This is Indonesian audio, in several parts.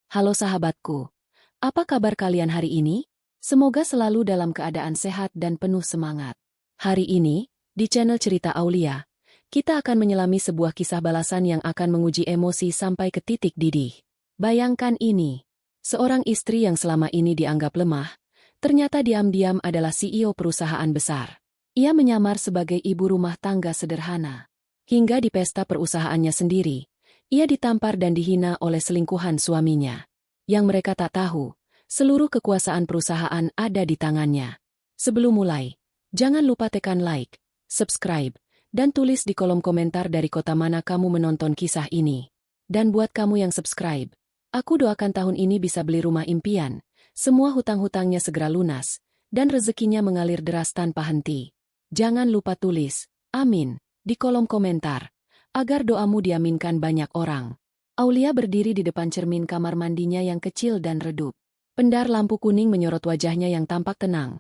Halo sahabatku, apa kabar kalian hari ini? Semoga selalu dalam keadaan sehat dan penuh semangat. Hari ini, di channel Cerita Aulia, kita akan menyelami sebuah kisah balasan yang akan menguji emosi sampai ke titik didih. Bayangkan ini, seorang istri yang selama ini dianggap lemah, ternyata diam-diam adalah CEO perusahaan besar. Ia menyamar sebagai ibu rumah tangga sederhana. Hingga di pesta perusahaannya sendiri, ia ditampar dan dihina oleh selingkuhan suaminya. Yang mereka tak tahu, seluruh kekuasaan perusahaan ada di tangannya. Sebelum mulai, jangan lupa tekan like, subscribe, dan tulis di kolom komentar dari kota mana kamu menonton kisah ini. Dan buat kamu yang subscribe, aku doakan tahun ini bisa beli rumah impian, semua hutang-hutangnya segera lunas, dan rezekinya mengalir deras tanpa henti. Jangan lupa tulis, amin, di kolom komentar, agar doamu diaminkan banyak orang. Aulia berdiri di depan cermin kamar mandinya yang kecil dan redup. Pendar lampu kuning menyorot wajahnya yang tampak tenang.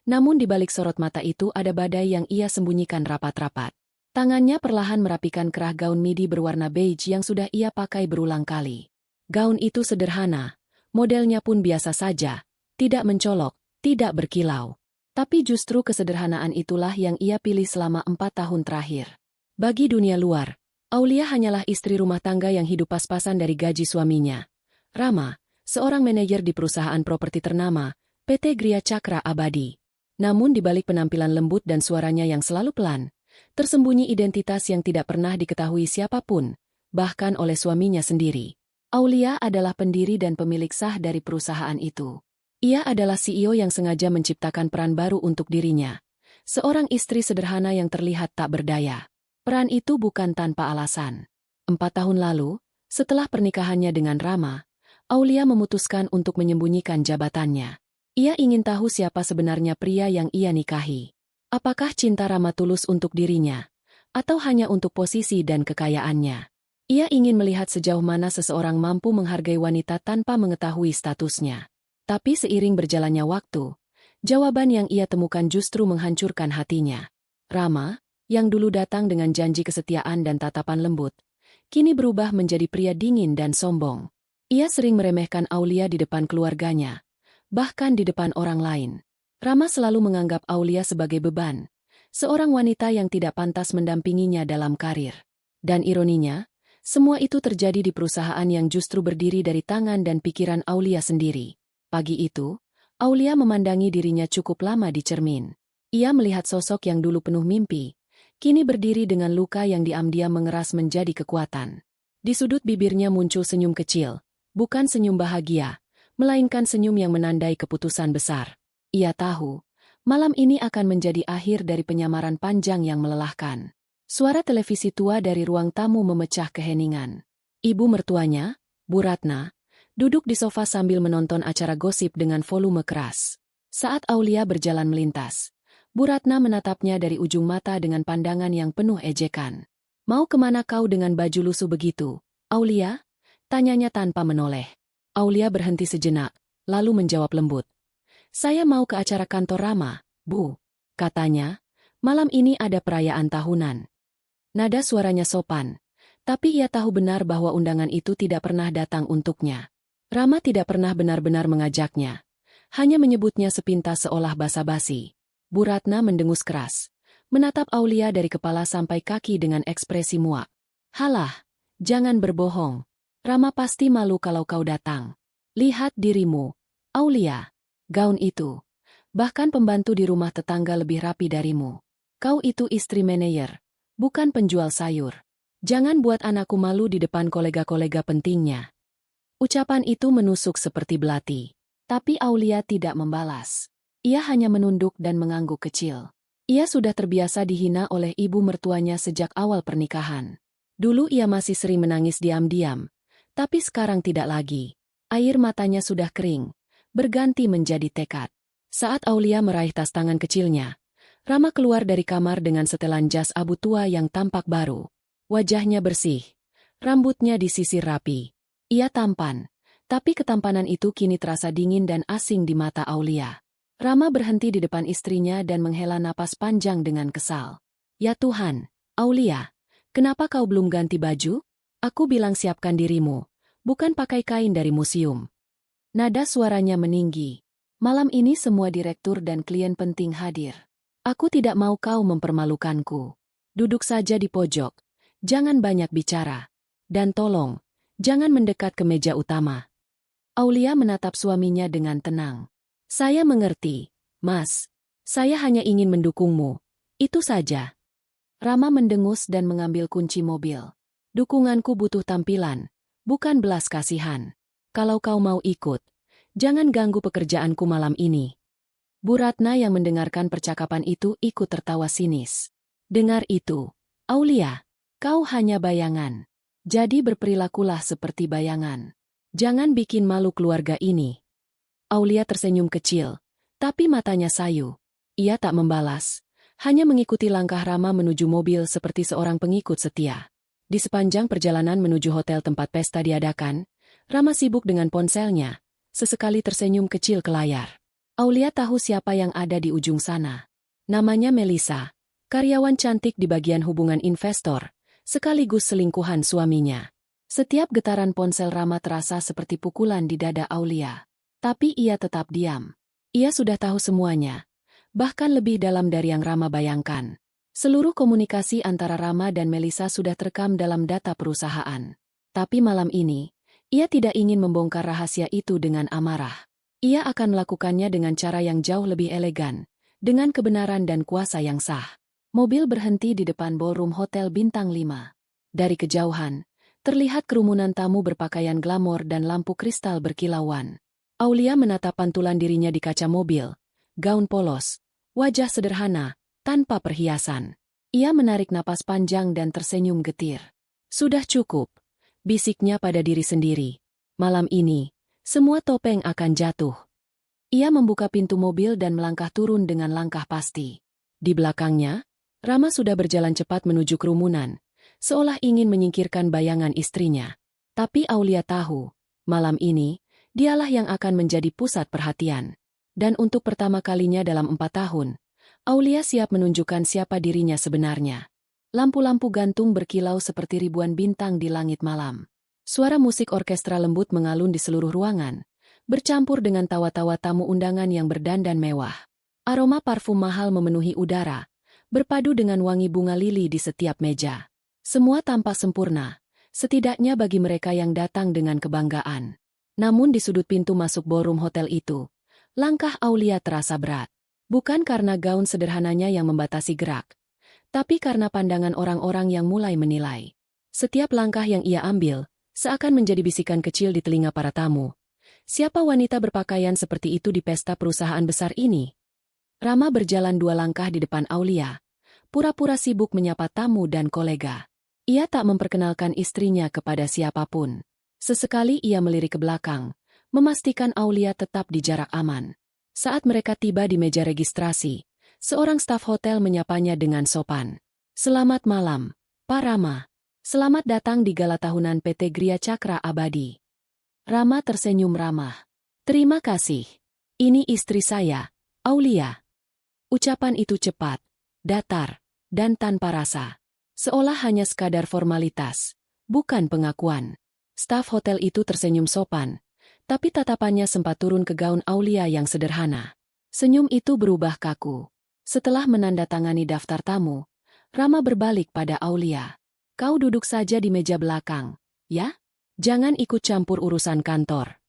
Namun di balik sorot mata itu ada badai yang ia sembunyikan rapat-rapat. Tangannya perlahan merapikan kerah gaun midi berwarna beige yang sudah ia pakai berulang kali. Gaun itu sederhana, modelnya pun biasa saja, tidak mencolok, tidak berkilau. Tapi justru kesederhanaan itulah yang ia pilih selama 4 tahun terakhir. Bagi dunia luar, Aulia hanyalah istri rumah tangga yang hidup pas-pasan dari gaji suaminya. Rama, seorang manajer di perusahaan properti ternama, PT Gria Cakra Abadi. Namun di balik penampilan lembut dan suaranya yang selalu pelan, tersembunyi identitas yang tidak pernah diketahui siapapun, bahkan oleh suaminya sendiri. Aulia adalah pendiri dan pemilik sah dari perusahaan itu. Ia adalah CEO yang sengaja menciptakan peran baru untuk dirinya. Seorang istri sederhana yang terlihat tak berdaya. Peran itu bukan tanpa alasan. 4 tahun lalu, setelah pernikahannya dengan Rama, Aulia memutuskan untuk menyembunyikan jabatannya. Ia ingin tahu siapa sebenarnya pria yang ia nikahi. Apakah cinta Rama tulus untuk dirinya, atau hanya untuk posisi dan kekayaannya? Ia ingin melihat sejauh mana seseorang mampu menghargai wanita tanpa mengetahui statusnya. Tapi seiring berjalannya waktu, jawaban yang ia temukan justru menghancurkan hatinya. Rama, yang dulu datang dengan janji kesetiaan dan tatapan lembut, kini berubah menjadi pria dingin dan sombong. Ia sering meremehkan Aulia di depan keluarganya, bahkan di depan orang lain. Rama selalu menganggap Aulia sebagai beban, seorang wanita yang tidak pantas mendampinginya dalam karir. Dan ironinya, semua itu terjadi di perusahaan yang justru berdiri dari tangan dan pikiran Aulia sendiri. Pagi itu, Aulia memandangi dirinya cukup lama di cermin. Ia melihat sosok yang dulu penuh mimpi, kini berdiri dengan luka yang diam-diam mengeras menjadi kekuatan. Di sudut bibirnya muncul senyum kecil, bukan senyum bahagia, melainkan senyum yang menandai keputusan besar. Ia tahu, malam ini akan menjadi akhir dari penyamaran panjang yang melelahkan. Suara televisi tua dari ruang tamu memecah keheningan. Ibu mertuanya, Bu Ratna, duduk di sofa sambil menonton acara gosip dengan volume keras. Saat Aulia berjalan melintas, Bu Ratna menatapnya dari ujung mata dengan pandangan yang penuh ejekan. "Mau kemana kau dengan baju lusuh begitu, Aulia?" tanyanya tanpa menoleh. Aulia berhenti sejenak, lalu menjawab lembut. "Saya mau ke acara kantor Rama, Bu," katanya. "Malam ini ada perayaan tahunan." Nada suaranya sopan, tapi ia tahu benar bahwa undangan itu tidak pernah datang untuknya. Rama tidak pernah benar-benar mengajaknya, hanya menyebutnya sepintas seolah basa-basi. Bu Ratna mendengus keras, menatap Aulia dari kepala sampai kaki dengan ekspresi muak. "Halah, jangan berbohong. Rama pasti malu kalau kau datang. Lihat dirimu, Aulia. Gaun itu. Bahkan pembantu di rumah tetangga lebih rapi darimu. Kau itu istri manajer, bukan penjual sayur. Jangan buat anakku malu di depan kolega-kolega pentingnya." Ucapan itu menusuk seperti belati. Tapi Aulia tidak membalas. Ia hanya menunduk dan mengangguk kecil. Ia sudah terbiasa dihina oleh ibu mertuanya sejak awal pernikahan. Dulu ia masih sering menangis diam-diam, tapi sekarang tidak lagi. Air matanya sudah kering, berganti menjadi tekad. Saat Aulia meraih tas tangan kecilnya, Rama keluar dari kamar dengan setelan jas abu tua yang tampak baru. Wajahnya bersih, rambutnya disisir rapi. Ia tampan, tapi ketampanan itu kini terasa dingin dan asing di mata Aulia. Rama berhenti di depan istrinya dan menghela napas panjang dengan kesal. "Ya Tuhan, Aulia, kenapa kau belum ganti baju? Aku bilang siapkan dirimu, bukan pakai kain dari museum. Nada suaranya meninggi. Malam ini semua direktur dan klien penting hadir. Aku tidak mau kau mempermalukanku. Duduk saja di pojok. Jangan banyak bicara. Dan tolong, jangan mendekat ke meja utama. Aulia menatap suaminya dengan tenang. Saya mengerti, Mas. Saya hanya ingin mendukungmu. Itu saja. Rama mendengus dan mengambil kunci mobil. Dukunganku butuh tampilan, bukan belas kasihan. Kalau kau mau ikut, jangan ganggu pekerjaanku malam ini. Bu Ratna yang mendengarkan percakapan itu ikut tertawa sinis. Dengar itu, Aulia, kau hanya bayangan. Jadi berperilakulah seperti bayangan. Jangan bikin malu keluarga ini. Aulia tersenyum kecil, tapi matanya sayu. Ia tak membalas. Hanya mengikuti langkah Rama menuju mobil seperti seorang pengikut setia. Di sepanjang perjalanan menuju hotel tempat pesta diadakan, Rama sibuk dengan ponselnya, sesekali tersenyum kecil ke layar. Aulia tahu siapa yang ada di ujung sana. Namanya Melisa, karyawan cantik di bagian hubungan investor, sekaligus selingkuhan suaminya. Setiap getaran ponsel Rama terasa seperti pukulan di dada Aulia. Tapi ia tetap diam. Ia sudah tahu semuanya. Bahkan lebih dalam dari yang Rama bayangkan. Seluruh komunikasi antara Rama dan Melisa sudah terekam dalam data perusahaan. Tapi malam ini, ia tidak ingin membongkar rahasia itu dengan amarah. Ia akan melakukannya dengan cara yang jauh lebih elegan, dengan kebenaran dan kuasa yang sah. Mobil berhenti di depan ballroom Hotel Bintang 5. Dari kejauhan, terlihat kerumunan tamu berpakaian glamor dan lampu kristal berkilauan. Aulia menatap pantulan dirinya di kaca mobil, gaun polos, wajah sederhana, tanpa perhiasan. Ia menarik napas panjang dan tersenyum getir. Sudah cukup, bisiknya pada diri sendiri. Malam ini, semua topeng akan jatuh. Ia membuka pintu mobil dan melangkah turun dengan langkah pasti. Di belakangnya, Rama sudah berjalan cepat menuju kerumunan, seolah ingin menyingkirkan bayangan istrinya. Tapi Aulia tahu, malam ini, dialah yang akan menjadi pusat perhatian. Dan untuk pertama kalinya dalam 4 tahun, Aulia siap menunjukkan siapa dirinya sebenarnya. Lampu-lampu gantung berkilau seperti ribuan bintang di langit malam. Suara musik orkestra lembut mengalun di seluruh ruangan, bercampur dengan tawa-tawa tamu undangan yang berdandan mewah. Aroma parfum mahal memenuhi udara, berpadu dengan wangi bunga lili di setiap meja. Semua tampak sempurna, setidaknya bagi mereka yang datang dengan kebanggaan. Namun di sudut pintu masuk ballroom hotel itu, langkah Aulia terasa berat. Bukan karena gaun sederhananya yang membatasi gerak, tapi karena pandangan orang-orang yang mulai menilai. Setiap langkah yang ia ambil, seakan menjadi bisikan kecil di telinga para tamu. Siapa wanita berpakaian seperti itu di pesta perusahaan besar ini? Rama berjalan 2 langkah di depan Aulia, pura-pura sibuk menyapa tamu dan kolega. Ia tak memperkenalkan istrinya kepada siapapun. Sesekali ia melirik ke belakang, memastikan Aulia tetap di jarak aman. Saat mereka tiba di meja registrasi, seorang staf hotel menyapanya dengan sopan. Selamat malam, Pak Rama. Selamat datang di gala tahunan PT Gria Cakra Abadi. Rama tersenyum ramah. Terima kasih. Ini istri saya, Aulia. Ucapan itu cepat, datar, dan tanpa rasa. Seolah hanya sekadar formalitas, bukan pengakuan. Staf hotel itu tersenyum sopan, tapi tatapannya sempat turun ke gaun Aulia yang sederhana. Senyum itu berubah kaku. Setelah menandatangani daftar tamu, Rama berbalik pada Aulia. Kau duduk saja di meja belakang, ya? Jangan ikut campur urusan kantor.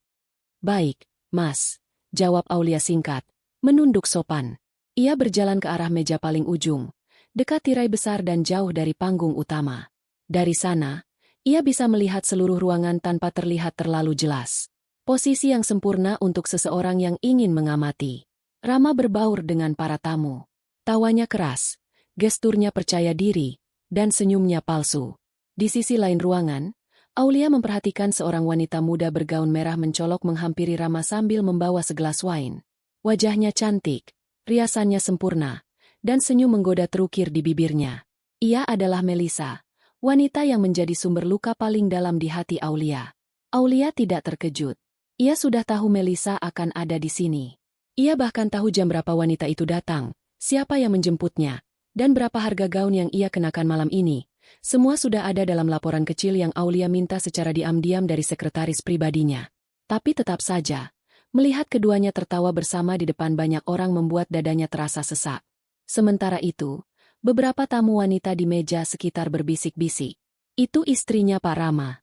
Baik, Mas, jawab Aulia singkat, menunduk sopan. Ia berjalan ke arah meja paling ujung, dekat tirai besar dan jauh dari panggung utama. Dari sana, ia bisa melihat seluruh ruangan tanpa terlihat terlalu jelas. Posisi yang sempurna untuk seseorang yang ingin mengamati. Rama berbaur dengan para tamu. Tawanya keras, gesturnya percaya diri, dan senyumnya palsu. Di sisi lain ruangan, Aulia memperhatikan seorang wanita muda bergaun merah mencolok menghampiri Rama sambil membawa segelas wine. Wajahnya cantik, riasannya sempurna, dan senyum menggoda terukir di bibirnya. Ia adalah Melisa, wanita yang menjadi sumber luka paling dalam di hati Aulia. Aulia tidak terkejut. Ia sudah tahu Melisa akan ada di sini. Ia bahkan tahu jam berapa wanita itu datang, siapa yang menjemputnya, dan berapa harga gaun yang ia kenakan malam ini, Semua sudah ada dalam laporan kecil yang Aulia minta secara diam-diam dari sekretaris pribadinya. Tapi tetap saja, melihat keduanya tertawa bersama di depan banyak orang membuat dadanya terasa sesak. Sementara itu, beberapa tamu wanita di meja sekitar berbisik-bisik. Itu istrinya Pak Rama.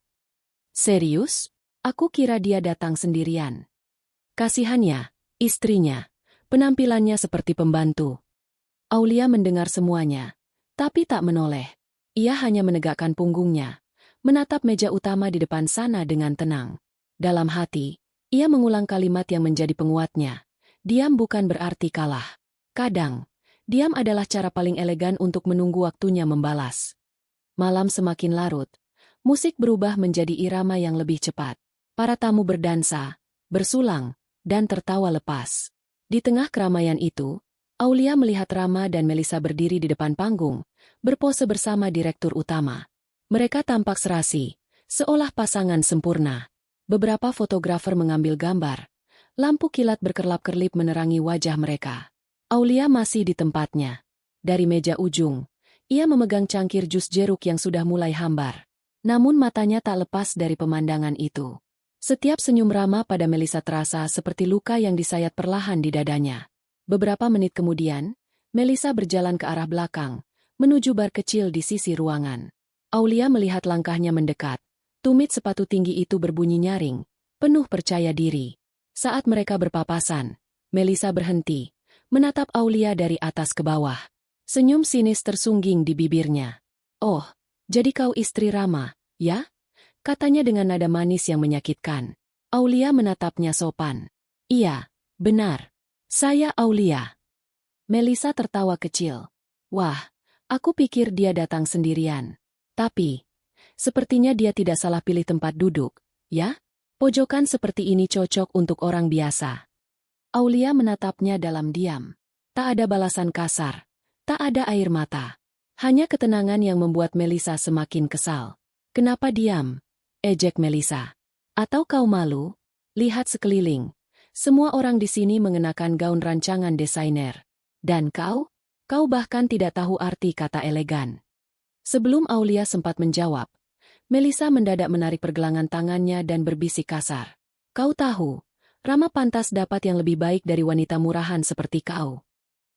Serius? Aku kira dia datang sendirian. Kasihannya, istrinya. Penampilannya seperti pembantu. Aulia mendengar semuanya, tapi tak menoleh. Ia hanya menegakkan punggungnya, menatap meja utama di depan sana dengan tenang. Dalam hati, ia mengulang kalimat yang menjadi penguatnya. Diam bukan berarti kalah. Kadang, diam adalah cara paling elegan untuk menunggu waktunya membalas. Malam semakin larut. Musik berubah menjadi irama yang lebih cepat. Para tamu berdansa, bersulang, dan tertawa lepas. Di tengah keramaian itu, Aulia melihat Rama dan Melisa berdiri di depan panggung, berpose bersama direktur utama. Mereka tampak serasi, seolah pasangan sempurna. Beberapa fotografer mengambil gambar. Lampu kilat berkerlap-kerlip menerangi wajah mereka. Aulia masih di tempatnya. Dari meja ujung, ia memegang cangkir jus jeruk yang sudah mulai hambar. Namun matanya tak lepas dari pemandangan itu. Setiap senyum Rama pada Melisa terasa seperti luka yang disayat perlahan di dadanya. Beberapa menit kemudian, Melisa berjalan ke arah belakang, menuju bar kecil di sisi ruangan. Aulia melihat langkahnya mendekat. Tumit sepatu tinggi itu berbunyi nyaring, penuh percaya diri. Saat mereka berpapasan, Melisa berhenti, menatap Aulia dari atas ke bawah. Senyum sinis tersungging di bibirnya. "Oh, jadi kau istri Rama, ya?" Katanya dengan nada manis yang menyakitkan. Aulia menatapnya sopan. "Iya, benar. Saya Aulia." Melisa tertawa kecil. "Wah, aku pikir dia datang sendirian. Tapi, sepertinya dia tidak salah pilih tempat duduk, ya? Pojokan seperti ini cocok untuk orang biasa." Aulia menatapnya dalam diam. Tak ada balasan kasar. Tak ada air mata. Hanya ketenangan yang membuat Melisa semakin kesal. "Kenapa diam?" ejek Melisa. "Atau kau malu? Lihat sekeliling. Semua orang di sini mengenakan gaun rancangan desainer. Dan kau? Kau bahkan tidak tahu arti kata elegan." Sebelum Aulia sempat menjawab, Melisa mendadak menarik pergelangan tangannya dan berbisik kasar. "Kau tahu, Rama pantas dapat yang lebih baik dari wanita murahan seperti kau."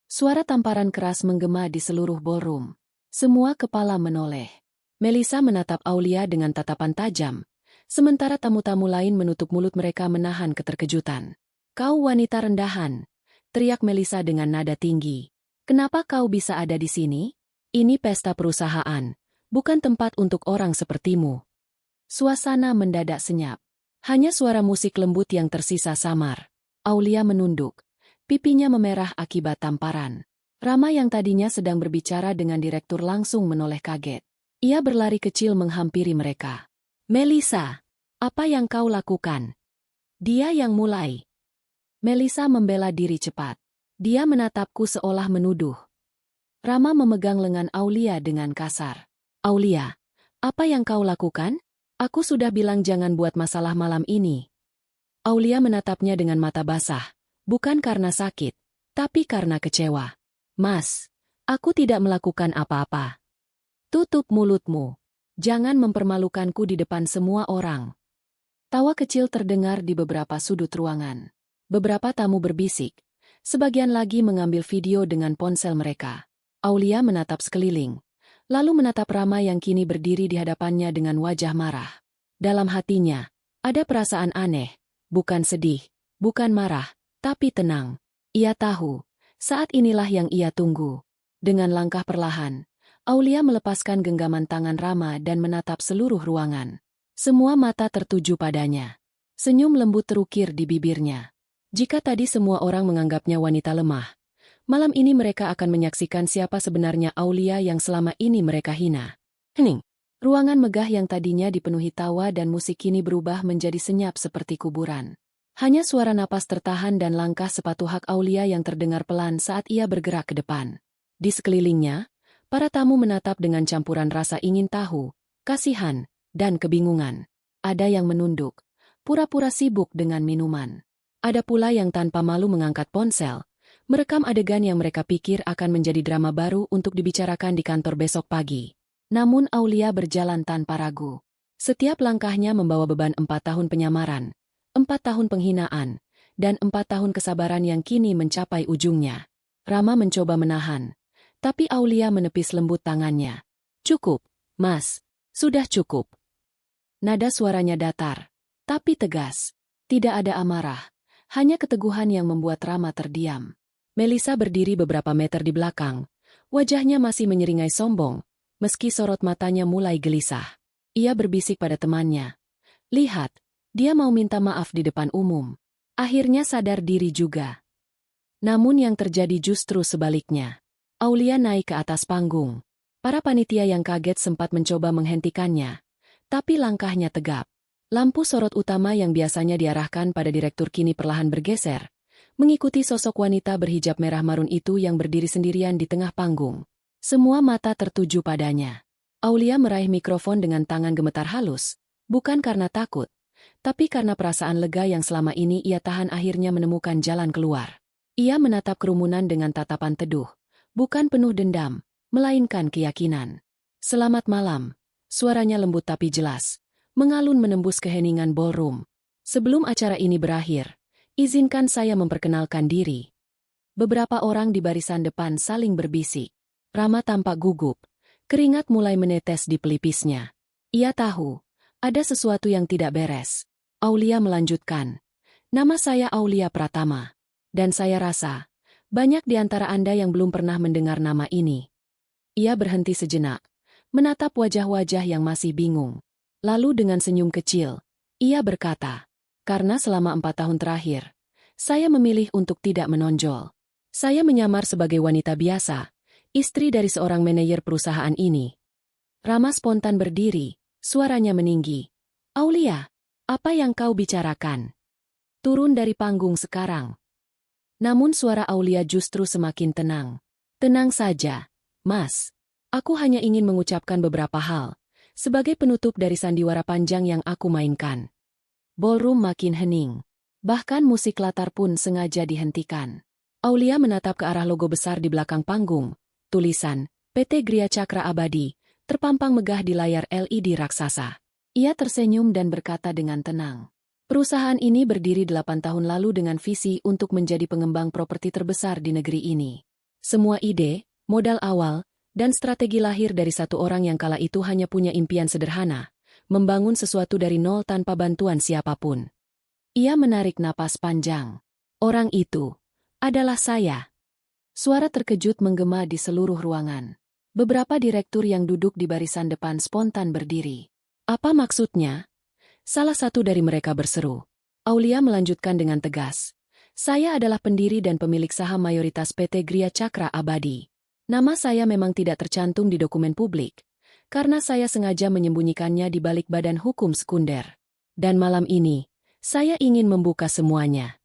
Suara tamparan keras menggema di seluruh ballroom. Semua kepala menoleh. Melisa menatap Aulia dengan tatapan tajam, sementara tamu-tamu lain menutup mulut mereka menahan keterkejutan. "Kau wanita rendahan," teriak Melisa dengan nada tinggi. "Kenapa kau bisa ada di sini? Ini pesta perusahaan, bukan tempat untuk orang sepertimu." Suasana mendadak senyap. Hanya suara musik lembut yang tersisa samar. Aulia menunduk. Pipinya memerah akibat tamparan. Rama yang tadinya sedang berbicara dengan direktur langsung menoleh kaget. Ia berlari kecil menghampiri mereka. "Melisa, apa yang kau lakukan?" "Dia yang mulai." Melisa membela diri cepat. "Dia menatapku seolah menuduh." Rama memegang lengan Aulia dengan kasar. "Aulia, apa yang kau lakukan? Aku sudah bilang jangan buat masalah malam ini." Aulia menatapnya dengan mata basah, bukan karena sakit, tapi karena kecewa. "Mas, aku tidak melakukan apa-apa." "Tutup mulutmu. Jangan mempermalukanku di depan semua orang." Tawa kecil terdengar di beberapa sudut ruangan. Beberapa tamu berbisik. Sebagian lagi mengambil video dengan ponsel mereka. Aulia menatap sekeliling, lalu menatap Rama yang kini berdiri di hadapannya dengan wajah marah. Dalam hatinya, ada perasaan aneh, bukan sedih, bukan marah, tapi tenang. Ia tahu, saat inilah yang ia tunggu. Dengan langkah perlahan, Aulia melepaskan genggaman tangan Rama dan menatap seluruh ruangan. Semua mata tertuju padanya. Senyum lembut terukir di bibirnya. Jika tadi semua orang menganggapnya wanita lemah, malam ini mereka akan menyaksikan siapa sebenarnya Aulia yang selama ini mereka hina. Hening. Ruangan megah yang tadinya dipenuhi tawa dan musik kini berubah menjadi senyap seperti kuburan. Hanya suara napas tertahan dan langkah sepatu hak Aulia yang terdengar pelan saat ia bergerak ke depan. Di sekelilingnya, para tamu menatap dengan campuran rasa ingin tahu, kasihan, dan kebingungan. Ada yang menunduk, pura-pura sibuk dengan minuman. Ada pula yang tanpa malu mengangkat ponsel, merekam adegan yang mereka pikir akan menjadi drama baru untuk dibicarakan di kantor besok pagi. Namun Aulia berjalan tanpa ragu. Setiap langkahnya membawa beban 4 tahun penyamaran, 4 tahun penghinaan, dan 4 tahun kesabaran yang kini mencapai ujungnya. Rama mencoba menahan, tapi Aulia menepis lembut tangannya. Cukup, Mas. Sudah cukup. Nada suaranya datar, tapi tegas. Tidak ada amarah, hanya keteguhan yang membuat Rama terdiam. Melisa berdiri beberapa meter di belakang. Wajahnya masih menyeringai sombong, meski sorot matanya mulai gelisah. Ia berbisik pada temannya. Lihat, dia mau minta maaf di depan umum. Akhirnya sadar diri juga. Namun yang terjadi justru sebaliknya. Aulia naik ke atas panggung. Para panitia yang kaget sempat mencoba menghentikannya. Tapi langkahnya tegap. Lampu sorot utama yang biasanya diarahkan pada direktur kini perlahan bergeser, mengikuti sosok wanita berhijab merah marun itu yang berdiri sendirian di tengah panggung. Semua mata tertuju padanya. Aulia meraih mikrofon dengan tangan gemetar halus, bukan karena takut, tapi karena perasaan lega yang selama ini ia tahan akhirnya menemukan jalan keluar. Ia menatap kerumunan dengan tatapan teduh, bukan penuh dendam, melainkan keyakinan. Selamat malam. Suaranya lembut tapi jelas, mengalun menembus keheningan ballroom. Sebelum acara ini berakhir, izinkan saya memperkenalkan diri. Beberapa orang di barisan depan saling berbisik. Rama tampak gugup, keringat mulai menetes di pelipisnya. Ia tahu, ada sesuatu yang tidak beres. Aulia melanjutkan, nama saya Aulia Pratama, dan saya rasa, banyak di antara Anda yang belum pernah mendengar nama ini. Ia berhenti sejenak, menatap wajah-wajah yang masih bingung. Lalu dengan senyum kecil, ia berkata, karena selama 4 tahun terakhir, saya memilih untuk tidak menonjol. Saya menyamar sebagai wanita biasa, istri dari seorang manajer perusahaan ini. Rama spontan berdiri, suaranya meninggi. Aulia, apa yang kau bicarakan? Turun dari panggung sekarang. Namun suara Aulia justru semakin tenang. Tenang saja, Mas. Aku hanya ingin mengucapkan beberapa hal, sebagai penutup dari sandiwara panjang yang aku mainkan. Ballroom makin hening. Bahkan musik latar pun sengaja dihentikan. Aulia menatap ke arah logo besar di belakang panggung. Tulisan, PT Gria Cakra Abadi, terpampang megah di layar LED raksasa. Ia tersenyum dan berkata dengan tenang. Perusahaan ini berdiri 8 tahun lalu dengan visi untuk menjadi pengembang properti terbesar di negeri ini. Semua ide, modal awal, dan strategi lahir dari satu orang yang kala itu hanya punya impian sederhana, membangun sesuatu dari nol tanpa bantuan siapapun. Ia menarik napas panjang. Orang itu adalah saya. Suara terkejut menggema di seluruh ruangan. Beberapa direktur yang duduk di barisan depan spontan berdiri. Apa maksudnya? Salah satu dari mereka berseru. Aulia melanjutkan dengan tegas. Saya adalah pendiri dan pemilik saham mayoritas PT Gria Cakra Abadi. Nama saya memang tidak tercantum di dokumen publik, karena saya sengaja menyembunyikannya di balik badan hukum sekunder. Dan malam ini, saya ingin membuka semuanya.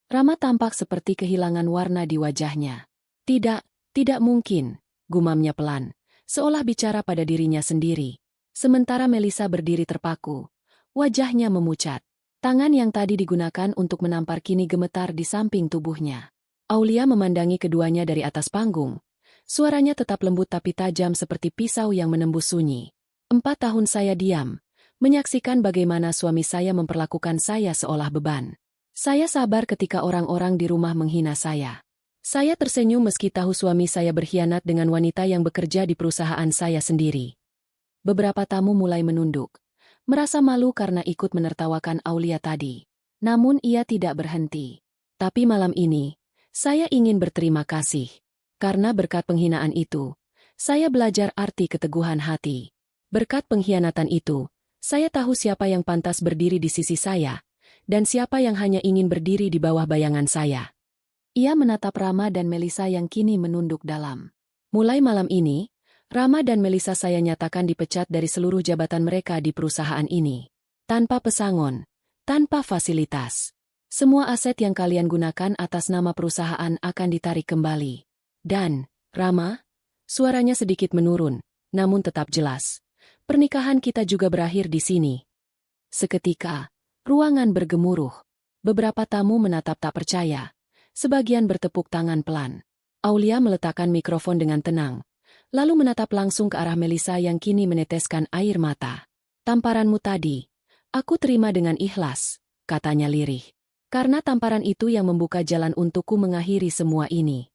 Rama tampak seperti kehilangan warna di wajahnya. Tidak mungkin, gumamnya pelan, seolah bicara pada dirinya sendiri. Sementara Melisa berdiri terpaku, wajahnya memucat. Tangan yang tadi digunakan untuk menampar kini gemetar di samping tubuhnya. Aulia memandangi keduanya dari atas panggung. Suaranya tetap lembut tapi tajam seperti pisau yang menembus sunyi. 4 tahun saya diam, menyaksikan bagaimana suami saya memperlakukan saya seolah beban. Saya sabar ketika orang-orang di rumah menghina saya. Saya tersenyum meski tahu suami saya berkhianat dengan wanita yang bekerja di perusahaan saya sendiri. Beberapa tamu mulai menunduk, merasa malu karena ikut menertawakan Aulia tadi. Namun ia tidak berhenti. Tapi malam ini, saya ingin berterima kasih. Karena berkat penghinaan itu, saya belajar arti keteguhan hati. Berkat pengkhianatan itu, saya tahu siapa yang pantas berdiri di sisi saya, dan siapa yang hanya ingin berdiri di bawah bayangan saya. Ia menatap Rama dan Melisa yang kini menunduk dalam. Mulai malam ini, Rama dan Melisa saya nyatakan dipecat dari seluruh jabatan mereka di perusahaan ini. Tanpa pesangon, tanpa fasilitas. Semua aset yang kalian gunakan atas nama perusahaan akan ditarik kembali. Dan, Rama, suaranya sedikit menurun, namun tetap jelas. Pernikahan kita juga berakhir di sini. Seketika, ruangan bergemuruh. Beberapa tamu menatap tak percaya. Sebagian bertepuk tangan pelan. Aulia meletakkan mikrofon dengan tenang, lalu menatap langsung ke arah Melisa yang kini meneteskan air mata. "Tamparanmu tadi, aku terima dengan ikhlas," katanya lirih. "Karena tamparan itu yang membuka jalan untukku mengakhiri semua ini."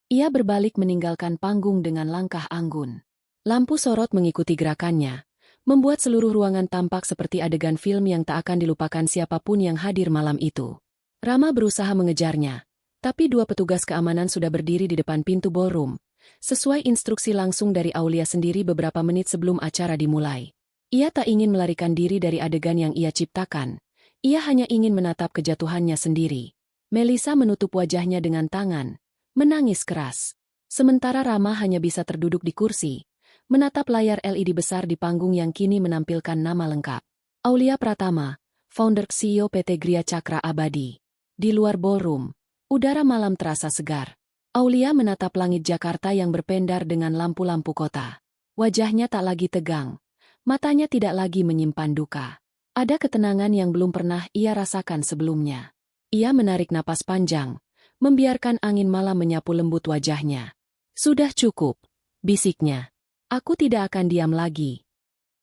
Ia berbalik meninggalkan panggung dengan langkah anggun. Lampu sorot mengikuti gerakannya, membuat seluruh ruangan tampak seperti adegan film yang tak akan dilupakan siapapun yang hadir malam itu. Rama berusaha mengejarnya, tapi dua petugas keamanan sudah berdiri di depan pintu ballroom, sesuai instruksi langsung dari Aulia sendiri beberapa menit sebelum acara dimulai. Ia tak ingin melarikan diri dari adegan yang ia ciptakan, ia hanya ingin menatap kejatuhannya sendiri. Melisa menutup wajahnya dengan tangan, menangis keras. Sementara Rama hanya bisa terduduk di kursi, menatap layar LED besar di panggung yang kini menampilkan nama lengkap. Aulia Pratama, founder CEO PT Gria Cakra Abadi. Di luar ballroom, udara malam terasa segar. Aulia menatap langit Jakarta yang berpendar dengan lampu-lampu kota. Wajahnya tak lagi tegang, matanya tidak lagi menyimpan duka. Ada ketenangan yang belum pernah ia rasakan sebelumnya. Ia menarik napas panjang, membiarkan angin malam menyapu lembut wajahnya. "Sudah cukup," bisiknya. "Aku tidak akan diam lagi."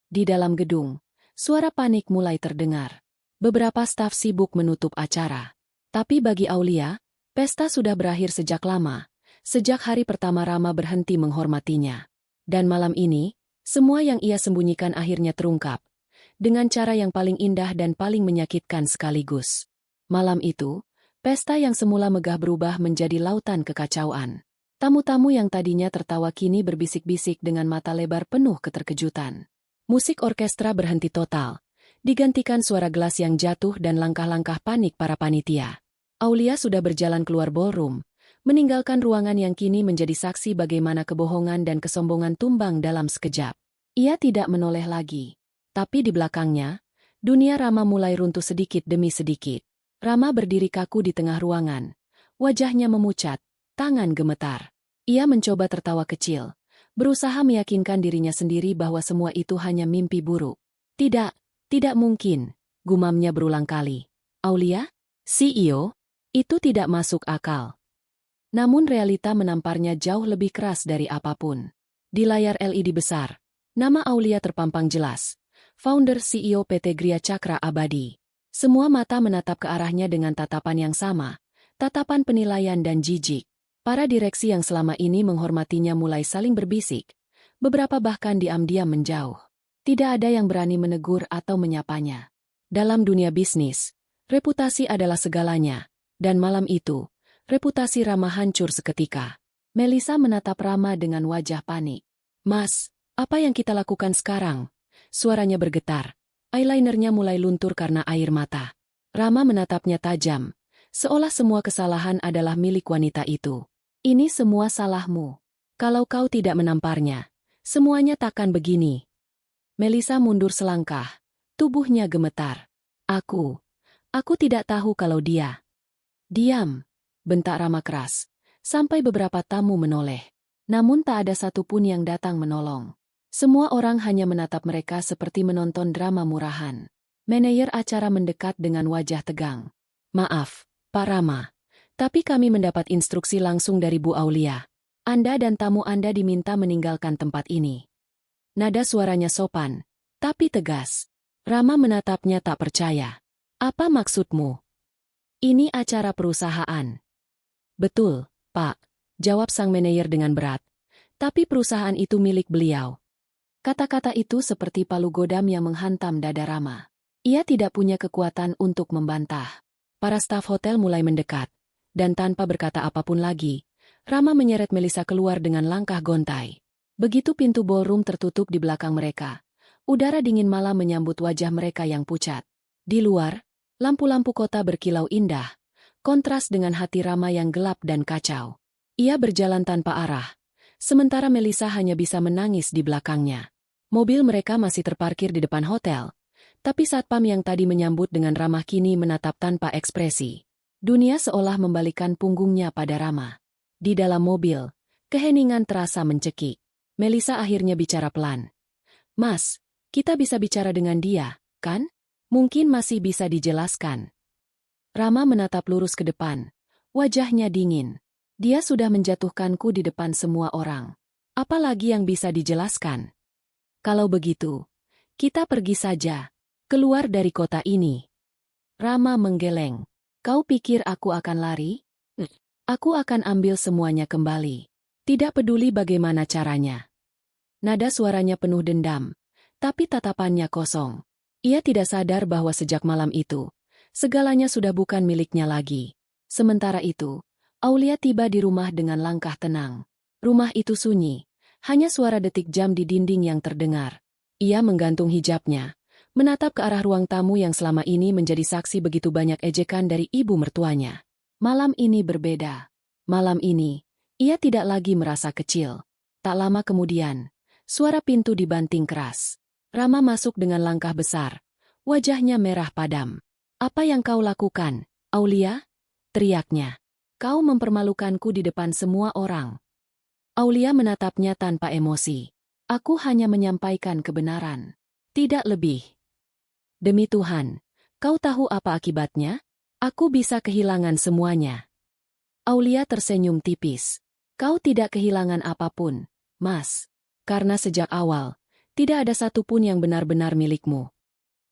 Di dalam gedung, suara panik mulai terdengar. Beberapa staf sibuk menutup acara. Tapi bagi Aulia, pesta sudah berakhir sejak lama, sejak hari pertama Rama berhenti menghormatinya. Dan malam ini, semua yang ia sembunyikan akhirnya terungkap, dengan cara yang paling indah dan paling menyakitkan sekaligus. Malam itu, pesta yang semula megah berubah menjadi lautan kekacauan. Tamu-tamu yang tadinya tertawa kini berbisik-bisik dengan mata lebar penuh keterkejutan. Musik orkestra berhenti total, digantikan suara gelas yang jatuh dan langkah-langkah panik para panitia. Aulia sudah berjalan keluar ballroom, meninggalkan ruangan yang kini menjadi saksi bagaimana kebohongan dan kesombongan tumbang dalam sekejap. Ia tidak menoleh lagi. Tapi di belakangnya, dunia Rama mulai runtuh sedikit demi sedikit. Rama berdiri kaku di tengah ruangan. Wajahnya memucat, tangan gemetar. Ia mencoba tertawa kecil, berusaha meyakinkan dirinya sendiri bahwa semua itu hanya mimpi buruk. "Tidak, tidak mungkin," gumamnya berulang kali. "Aulia? CEO? Itu tidak masuk akal." Namun realita menamparnya jauh lebih keras dari apapun. Di layar LED besar, nama Aulia terpampang jelas. Founder CEO PT Gria Cakra Abadi. Semua mata menatap ke arahnya dengan tatapan yang sama, tatapan penilaian dan jijik. Para direksi yang selama ini menghormatinya mulai saling berbisik, beberapa bahkan diam-diam menjauh. Tidak ada yang berani menegur atau menyapanya. Dalam dunia bisnis, reputasi adalah segalanya. Dan malam itu, reputasi Rama hancur seketika. Melisa menatap Rama dengan wajah panik. "Mas, apa yang kita lakukan sekarang?" Suaranya bergetar. Eyelinernya mulai luntur karena air mata. Rama menatapnya tajam, seolah semua kesalahan adalah milik wanita itu. "Ini semua salahmu. Kalau kau tidak menamparnya, semuanya takkan begini." Melisa mundur selangkah, tubuhnya gemetar. Aku tidak tahu kalau dia." "Diam," bentak Rama keras, sampai beberapa tamu menoleh. Namun tak ada satupun yang datang menolong. Semua orang hanya menatap mereka seperti menonton drama murahan. Manajer acara mendekat dengan wajah tegang. "Maaf, Pak Rama, tapi kami mendapat instruksi langsung dari Bu Aulia. Anda dan tamu Anda diminta meninggalkan tempat ini." Nada suaranya sopan, tapi tegas. Rama menatapnya tak percaya. "Apa maksudmu?" "Ini acara perusahaan." "Betul, Pak," jawab sang manajer dengan berat. "Tapi perusahaan itu milik beliau." Kata-kata itu seperti palu godam yang menghantam dada Rama. Ia tidak punya kekuatan untuk membantah. Para staf hotel mulai mendekat, dan tanpa berkata apapun lagi, Rama menyeret Melisa keluar dengan langkah gontai. Begitu pintu ballroom tertutup di belakang mereka, udara dingin malam menyambut wajah mereka yang pucat. Di luar, lampu-lampu kota berkilau indah, kontras dengan hati Rama yang gelap dan kacau. Ia berjalan tanpa arah, sementara Melisa hanya bisa menangis di belakangnya. Mobil mereka masih terparkir di depan hotel, tapi satpam yang tadi menyambut dengan ramah kini menatap tanpa ekspresi. Dunia seolah membalikkan punggungnya pada Rama. Di dalam mobil, keheningan terasa mencekik. Melisa akhirnya bicara pelan. "Mas, kita bisa bicara dengan dia, kan? Mungkin masih bisa dijelaskan." Rama menatap lurus ke depan. Wajahnya dingin. "Dia sudah menjatuhkanku di depan semua orang. Apalagi yang bisa dijelaskan? Kalau begitu, kita pergi saja. Keluar dari kota ini. Rama menggeleng. Kau pikir aku akan lari? Aku akan ambil semuanya kembali. Tidak peduli bagaimana caranya. Nada suaranya penuh dendam, tapi tatapannya kosong. Ia tidak sadar bahwa sejak malam itu, segalanya sudah bukan miliknya lagi. Sementara itu, Aulia tiba di rumah dengan langkah tenang. Rumah itu sunyi, hanya suara detik jam di dinding yang terdengar. Ia menggantung hijabnya, menatap ke arah ruang tamu yang selama ini menjadi saksi begitu banyak ejekan dari ibu mertuanya. Malam ini berbeda. Malam ini, ia tidak lagi merasa kecil. Tak lama kemudian, suara pintu dibanting keras. Rama masuk dengan langkah besar. Wajahnya merah padam. Apa yang kau lakukan, Aulia? Teriaknya. Kau mempermalukanku di depan semua orang. Aulia menatapnya tanpa emosi. Aku hanya menyampaikan kebenaran. Tidak lebih. Demi Tuhan, kau tahu apa akibatnya? Aku bisa kehilangan semuanya. Aulia tersenyum tipis. Kau tidak kehilangan apapun, Mas. Karena sejak awal, tidak ada satupun yang benar-benar milikmu.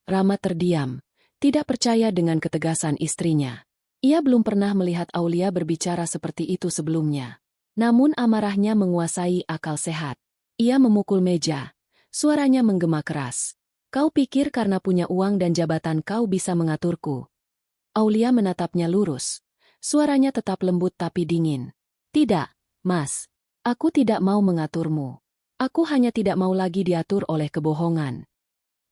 Rama terdiam, tidak percaya dengan ketegasan istrinya. Ia belum pernah melihat Aulia berbicara seperti itu sebelumnya. Namun amarahnya menguasai akal sehat. Ia memukul meja. Suaranya menggema keras. Kau pikir karena punya uang dan jabatan kau bisa mengaturku? Aulia menatapnya lurus. Suaranya tetap lembut tapi dingin. Tidak, Mas. Aku tidak mau mengaturmu. Aku hanya tidak mau lagi diatur oleh kebohongan.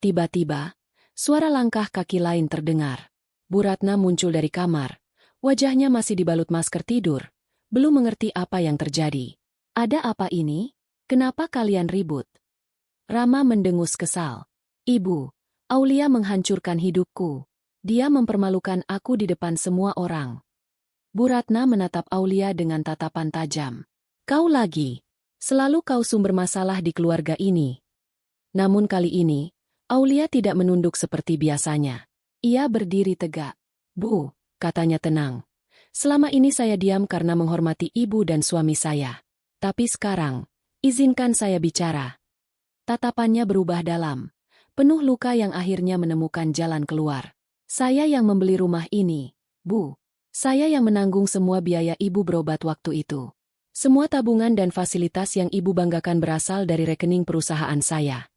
Tiba-tiba, suara langkah kaki lain terdengar. Bu Ratna muncul dari kamar. Wajahnya masih dibalut masker tidur. Belum mengerti apa yang terjadi. Ada apa ini? Kenapa kalian ribut? Rama mendengus kesal. Ibu, Aulia menghancurkan hidupku. Dia mempermalukan aku di depan semua orang. Bu Ratna menatap Aulia dengan tatapan tajam. Kau lagi. Selalu kau sumber masalah di keluarga ini. Namun kali ini, Aulia tidak menunduk seperti biasanya. Ia berdiri tegak. Bu, katanya tenang. Selama ini saya diam karena menghormati ibu dan suami saya. Tapi sekarang, izinkan saya bicara. Tatapannya berubah dalam. Penuh luka yang akhirnya menemukan jalan keluar. Saya yang membeli rumah ini, Bu. Saya yang menanggung semua biaya ibu berobat waktu itu. Semua tabungan dan fasilitas yang ibu banggakan berasal dari rekening perusahaan saya.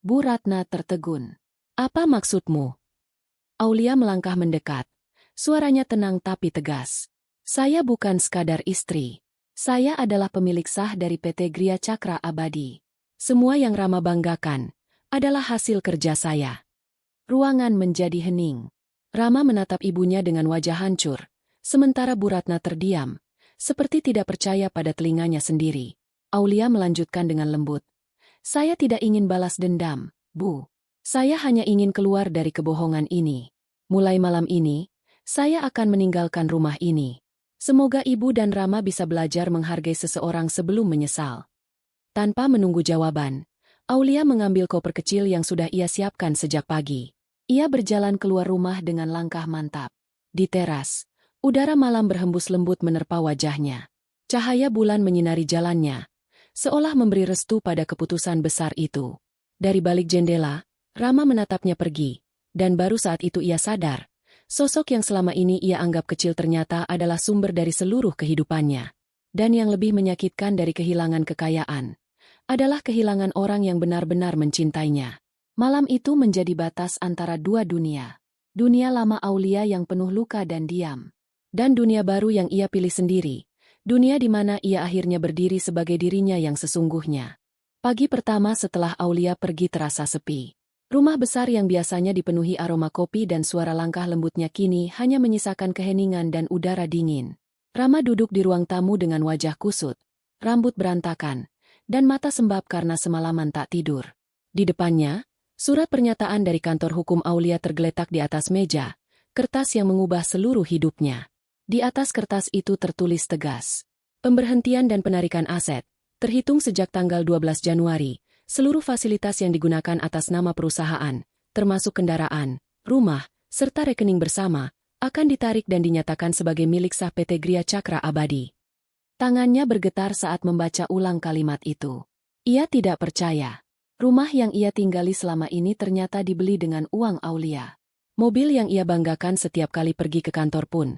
Bu Ratna tertegun. Apa maksudmu? Aulia melangkah mendekat. Suaranya tenang tapi tegas. Saya bukan sekadar istri. Saya adalah pemilik sah dari PT Gria Cakra Abadi. Semua yang Rama banggakan adalah hasil kerja saya. Ruangan menjadi hening. Rama menatap ibunya dengan wajah hancur, sementara Bu Ratna terdiam, seperti tidak percaya pada telinganya sendiri. Aulia melanjutkan dengan lembut. Saya tidak ingin balas dendam, Bu. Saya hanya ingin keluar dari kebohongan ini. Mulai malam ini, saya akan meninggalkan rumah ini. Semoga ibu dan Rama bisa belajar menghargai seseorang sebelum menyesal. Tanpa menunggu jawaban, Aulia mengambil koper kecil yang sudah ia siapkan sejak pagi. Ia berjalan keluar rumah dengan langkah mantap. Di teras, udara malam berhembus lembut menerpa wajahnya. Cahaya bulan menyinari jalannya, seolah memberi restu pada keputusan besar itu. Dari balik jendela, Rama menatapnya pergi, dan baru saat itu ia sadar, sosok yang selama ini ia anggap kecil ternyata adalah sumber dari seluruh kehidupannya. Dan yang lebih menyakitkan dari kehilangan kekayaan, adalah kehilangan orang yang benar-benar mencintainya. Malam itu menjadi batas antara dua dunia. Dunia lama Aulia yang penuh luka dan diam. Dan dunia baru yang ia pilih sendiri. Dunia di mana ia akhirnya berdiri sebagai dirinya yang sesungguhnya. Pagi pertama setelah Aulia pergi terasa sepi. Rumah besar yang biasanya dipenuhi aroma kopi dan suara langkah lembutnya kini hanya menyisakan keheningan dan udara dingin. Rama duduk di ruang tamu dengan wajah kusut, rambut berantakan, dan mata sembab karena semalaman tak tidur. Di depannya, surat pernyataan dari kantor hukum Aulia tergeletak di atas meja, kertas yang mengubah seluruh hidupnya. Di atas kertas itu tertulis tegas. Pemberhentian dan penarikan aset, terhitung sejak tanggal 12 Januari, seluruh fasilitas yang digunakan atas nama perusahaan, termasuk kendaraan, rumah, serta rekening bersama, akan ditarik dan dinyatakan sebagai milik sah PT Gria Cakra Abadi. Tangannya bergetar saat membaca ulang kalimat itu. Ia tidak percaya. Rumah yang ia tinggali selama ini ternyata dibeli dengan uang Aulia. Mobil yang ia banggakan setiap kali pergi ke kantor pun,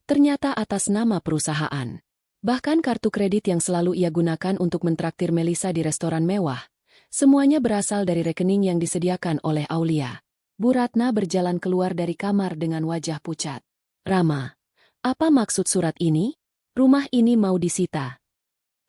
ternyata atas nama perusahaan. Bahkan kartu kredit yang selalu ia gunakan untuk mentraktir Melisa di restoran mewah, semuanya berasal dari rekening yang disediakan oleh Aulia. Bu Ratna berjalan keluar dari kamar dengan wajah pucat. Rama, apa maksud surat ini? Rumah ini mau disita.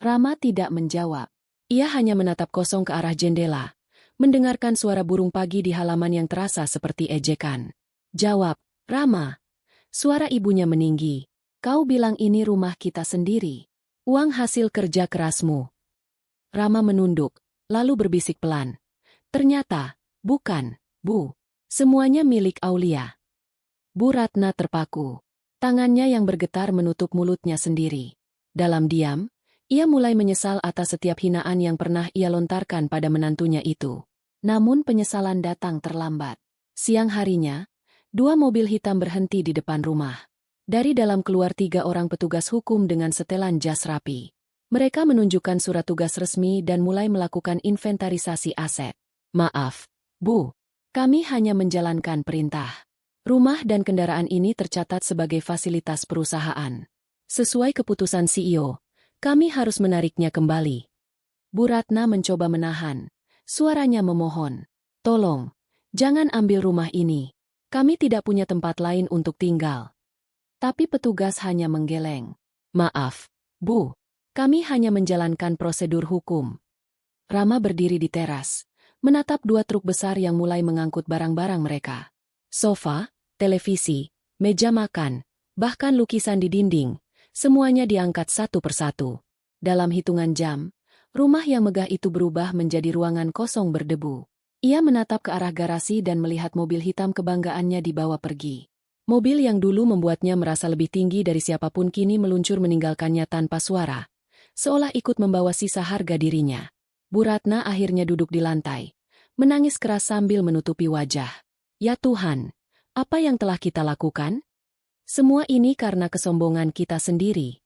Rama tidak menjawab. Ia hanya menatap kosong ke arah jendela, mendengarkan suara burung pagi di halaman yang terasa seperti ejekan. Jawab, Rama. Suara ibunya meninggi. Kau bilang ini rumah kita sendiri. Uang hasil kerja kerasmu. Rama menunduk, lalu berbisik pelan. Ternyata, bukan, Bu. Semuanya milik Aulia. Bu Ratna terpaku. Tangannya yang bergetar menutup mulutnya sendiri. Dalam diam, ia mulai menyesal atas setiap hinaan yang pernah ia lontarkan pada menantunya itu. Namun penyesalan datang terlambat. Siang harinya, 2 mobil hitam berhenti di depan rumah. Dari dalam keluar 3 orang petugas hukum dengan setelan jas rapi. Mereka menunjukkan surat tugas resmi dan mulai melakukan inventarisasi aset. Maaf, Bu. Kami hanya menjalankan perintah. Rumah dan kendaraan ini tercatat sebagai fasilitas perusahaan. Sesuai keputusan CEO, kami harus menariknya kembali. Bu Ratna mencoba menahan. Suaranya memohon. Tolong, jangan ambil rumah ini. Kami tidak punya tempat lain untuk tinggal. Tapi petugas hanya menggeleng. Maaf, Bu. Kami hanya menjalankan prosedur hukum. Rama berdiri di teras, menatap 2 truk besar yang mulai mengangkut barang-barang mereka. Sofa, televisi, meja makan, bahkan lukisan di dinding, semuanya diangkat satu persatu. Dalam hitungan jam, rumah yang megah itu berubah menjadi ruangan kosong berdebu. Ia menatap ke arah garasi dan melihat mobil hitam kebanggaannya dibawa pergi. Mobil yang dulu membuatnya merasa lebih tinggi dari siapapun kini meluncur meninggalkannya tanpa suara, seolah ikut membawa sisa harga dirinya. Bu Ratna akhirnya duduk di lantai, menangis keras sambil menutupi wajah. Ya Tuhan! Apa yang telah kita lakukan? Semua ini karena kesombongan kita sendiri.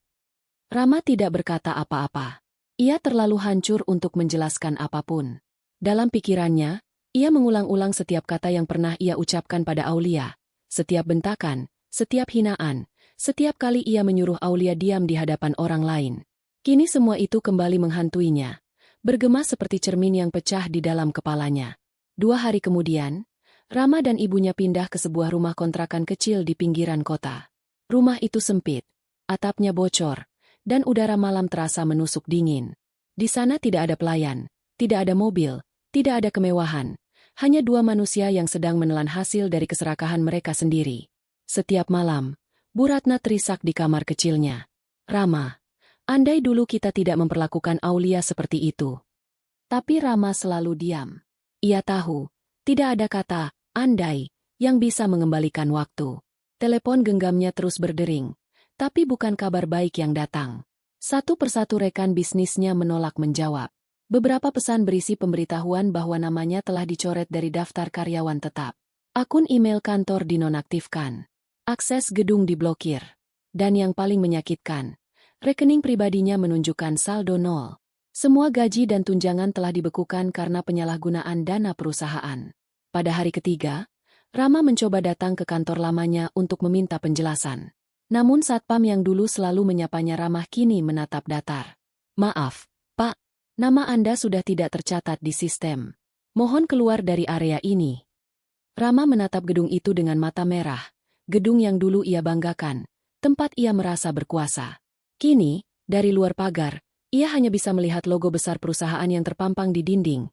Rama tidak berkata apa-apa. Ia terlalu hancur untuk menjelaskan apapun. Dalam pikirannya, ia mengulang-ulang setiap kata yang pernah ia ucapkan pada Aulia. Setiap bentakan, setiap hinaan, setiap kali ia menyuruh Aulia diam di hadapan orang lain. Kini semua itu kembali menghantuinya, bergema seperti cermin yang pecah di dalam kepalanya. 2 hari kemudian, Rama dan ibunya pindah ke sebuah rumah kontrakan kecil di pinggiran kota. Rumah itu sempit, atapnya bocor, dan udara malam terasa menusuk dingin. Di sana tidak ada pelayan, tidak ada mobil, tidak ada kemewahan, hanya 2 manusia yang sedang menelan hasil dari keserakahan mereka sendiri. Setiap malam, Bu Ratna terisak di kamar kecilnya. Rama, andai dulu kita tidak memperlakukan Aulia seperti itu. Tapi Rama selalu diam. Ia tahu, tidak ada kata andai yang bisa mengembalikan waktu. Telepon genggamnya terus berdering, tapi bukan kabar baik yang datang. Satu persatu rekan bisnisnya menolak menjawab. Beberapa pesan berisi pemberitahuan bahwa namanya telah dicoret dari daftar karyawan tetap. Akun email kantor dinonaktifkan. Akses gedung diblokir. Dan yang paling menyakitkan, rekening pribadinya menunjukkan saldo 0. Semua gaji dan tunjangan telah dibekukan karena penyalahgunaan dana perusahaan. Pada hari ketiga, Rama mencoba datang ke kantor lamanya untuk meminta penjelasan. Namun satpam yang dulu selalu menyapanya ramah kini menatap datar. Maaf, Pak, nama Anda sudah tidak tercatat di sistem. Mohon keluar dari area ini. Rama menatap gedung itu dengan mata merah, gedung yang dulu ia banggakan, tempat ia merasa berkuasa. Kini, dari luar pagar, ia hanya bisa melihat logo besar perusahaan yang terpampang di dinding.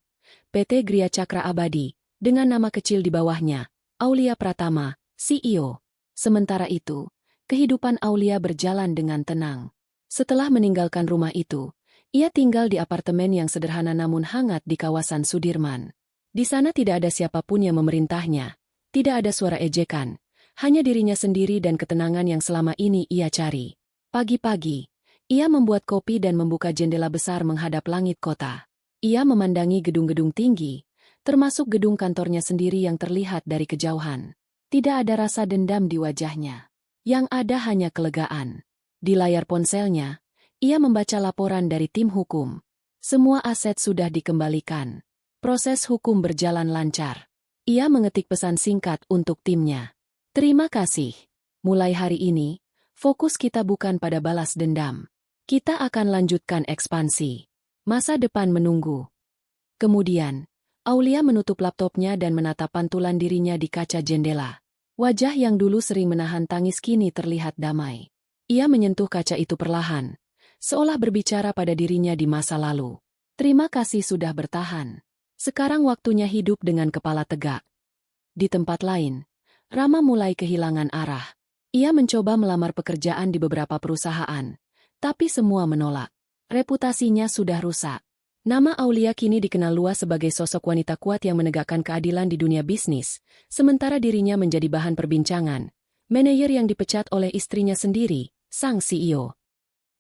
PT Gria Cakra Abadi, dengan nama kecil di bawahnya, Aulia Pratama, CEO. Sementara itu, kehidupan Aulia berjalan dengan tenang. Setelah meninggalkan rumah itu, ia tinggal di apartemen yang sederhana namun hangat di kawasan Sudirman. Di sana tidak ada siapapun yang memerintahnya, tidak ada suara ejekan, hanya dirinya sendiri dan ketenangan yang selama ini ia cari. Pagi-pagi, ia membuat kopi dan membuka jendela besar menghadap langit kota. Ia memandangi gedung-gedung tinggi, termasuk gedung kantornya sendiri yang terlihat dari kejauhan. Tidak ada rasa dendam di wajahnya. Yang ada hanya kelegaan. Di layar ponselnya, Ia membaca laporan dari tim hukum. Semua aset sudah dikembalikan. Proses hukum berjalan lancar. Ia mengetik pesan singkat untuk timnya. Terima kasih. Mulai hari ini, fokus kita bukan pada balas dendam. Kita akan lanjutkan ekspansi. Masa depan menunggu. Kemudian, Aulia menutup laptopnya dan menatap pantulan dirinya di kaca jendela. Wajah yang dulu sering menahan tangis kini terlihat damai. Ia menyentuh kaca itu perlahan, seolah berbicara pada dirinya di masa lalu. Terima kasih sudah bertahan. Sekarang waktunya hidup dengan kepala tegak. Di tempat lain, Rama mulai kehilangan arah. Ia mencoba melamar pekerjaan di beberapa perusahaan, tapi semua menolak. Reputasinya sudah rusak. Nama Aulia kini dikenal luas sebagai sosok wanita kuat yang menegakkan keadilan di dunia bisnis, sementara dirinya menjadi bahan perbincangan. Manajer yang dipecat oleh istrinya sendiri, sang CEO.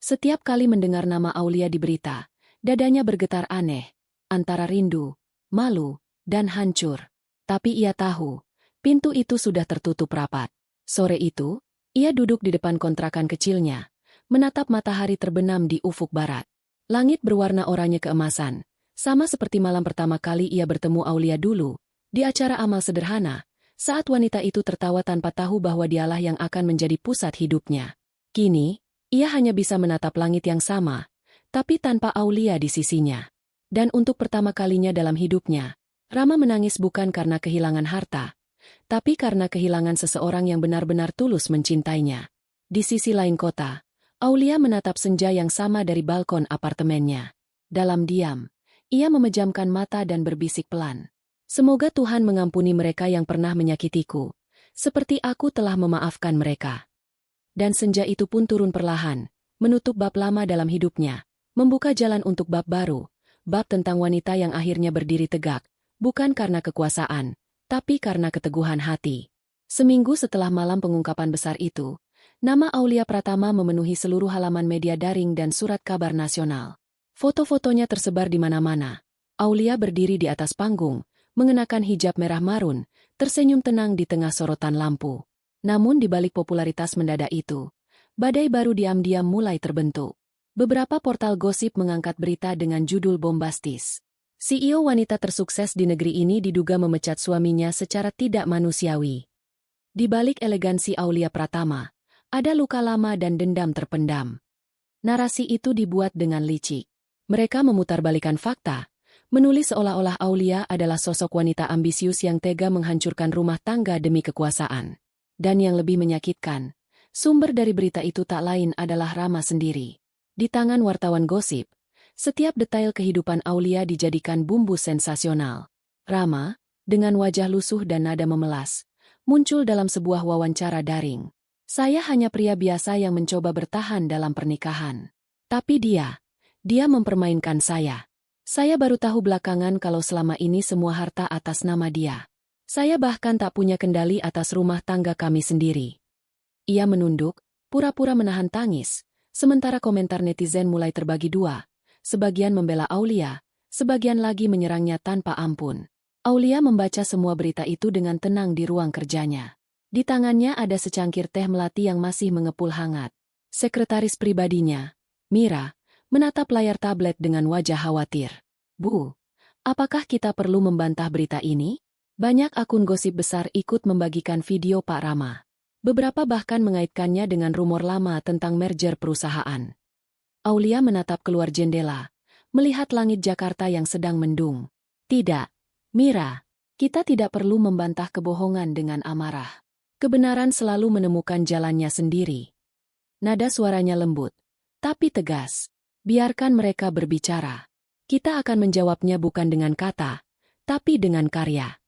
Setiap kali mendengar nama Aulia di berita, dadanya bergetar aneh, antara rindu, malu, dan hancur. Tapi ia tahu, pintu itu sudah tertutup rapat. Sore itu, ia duduk di depan kontrakan kecilnya, menatap matahari terbenam di ufuk barat. Langit berwarna oranye keemasan, sama seperti malam pertama kali ia bertemu Aulia dulu, di acara amal sederhana, saat wanita itu tertawa tanpa tahu bahwa dialah yang akan menjadi pusat hidupnya. Kini, ia hanya bisa menatap langit yang sama, tapi tanpa Aulia di sisinya. Dan untuk pertama kalinya dalam hidupnya, Rama menangis bukan karena kehilangan harta, tapi karena kehilangan seseorang yang benar-benar tulus mencintainya. Di sisi lain kota, Aulia menatap senja yang sama dari balkon apartemennya. Dalam diam, ia memejamkan mata dan berbisik pelan. Semoga Tuhan mengampuni mereka yang pernah menyakitiku, seperti aku telah memaafkan mereka. Dan senja itu pun turun perlahan, menutup bab lama dalam hidupnya, membuka jalan untuk bab baru, bab tentang wanita yang akhirnya berdiri tegak, bukan karena kekuasaan, tapi karena keteguhan hati. Seminggu setelah malam pengungkapan besar itu, nama Aulia Pratama memenuhi seluruh halaman media daring dan surat kabar nasional. Foto-fotonya tersebar di mana-mana. Aulia berdiri di atas panggung, mengenakan hijab merah marun, tersenyum tenang di tengah sorotan lampu. Namun di balik popularitas mendadak itu, badai baru diam-diam mulai terbentuk. Beberapa portal gosip mengangkat berita dengan judul bombastis. CEO wanita tersukses di negeri ini diduga memecat suaminya secara tidak manusiawi. Di balik elegansi Aulia Pratama, ada luka lama dan dendam terpendam. Narasi itu dibuat dengan licik. Mereka memutarbalikkan fakta, menulis seolah-olah Aulia adalah sosok wanita ambisius yang tega menghancurkan rumah tangga demi kekuasaan. Dan yang lebih menyakitkan, sumber dari berita itu tak lain adalah Rama sendiri. Di tangan wartawan gosip, setiap detail kehidupan Aulia dijadikan bumbu sensasional. Rama, dengan wajah lusuh dan nada memelas, muncul dalam sebuah wawancara daring. Saya hanya pria biasa yang mencoba bertahan dalam pernikahan. Tapi dia mempermainkan saya. Saya baru tahu belakangan kalau selama ini semua harta atas nama dia. Saya bahkan tak punya kendali atas rumah tangga kami sendiri. Ia menunduk, pura-pura menahan tangis, sementara komentar netizen mulai terbagi dua. Sebagian membela Aulia, sebagian lagi menyerangnya tanpa ampun. Aulia membaca semua berita itu dengan tenang di ruang kerjanya. Di tangannya ada secangkir teh melati yang masih mengepul hangat. Sekretaris pribadinya, Mira, menatap layar tablet dengan wajah khawatir. Bu, apakah kita perlu membantah berita ini? Banyak akun gosip besar ikut membagikan video Pak Rama. Beberapa bahkan mengaitkannya dengan rumor lama tentang merger perusahaan. Aulia menatap keluar jendela, melihat langit Jakarta yang sedang mendung. Tidak, Mira, kita tidak perlu membantah kebohongan dengan amarah. Kebenaran selalu menemukan jalannya sendiri. Nada suaranya lembut, tapi tegas. Biarkan mereka berbicara. Kita akan menjawabnya bukan dengan kata, tapi dengan karya.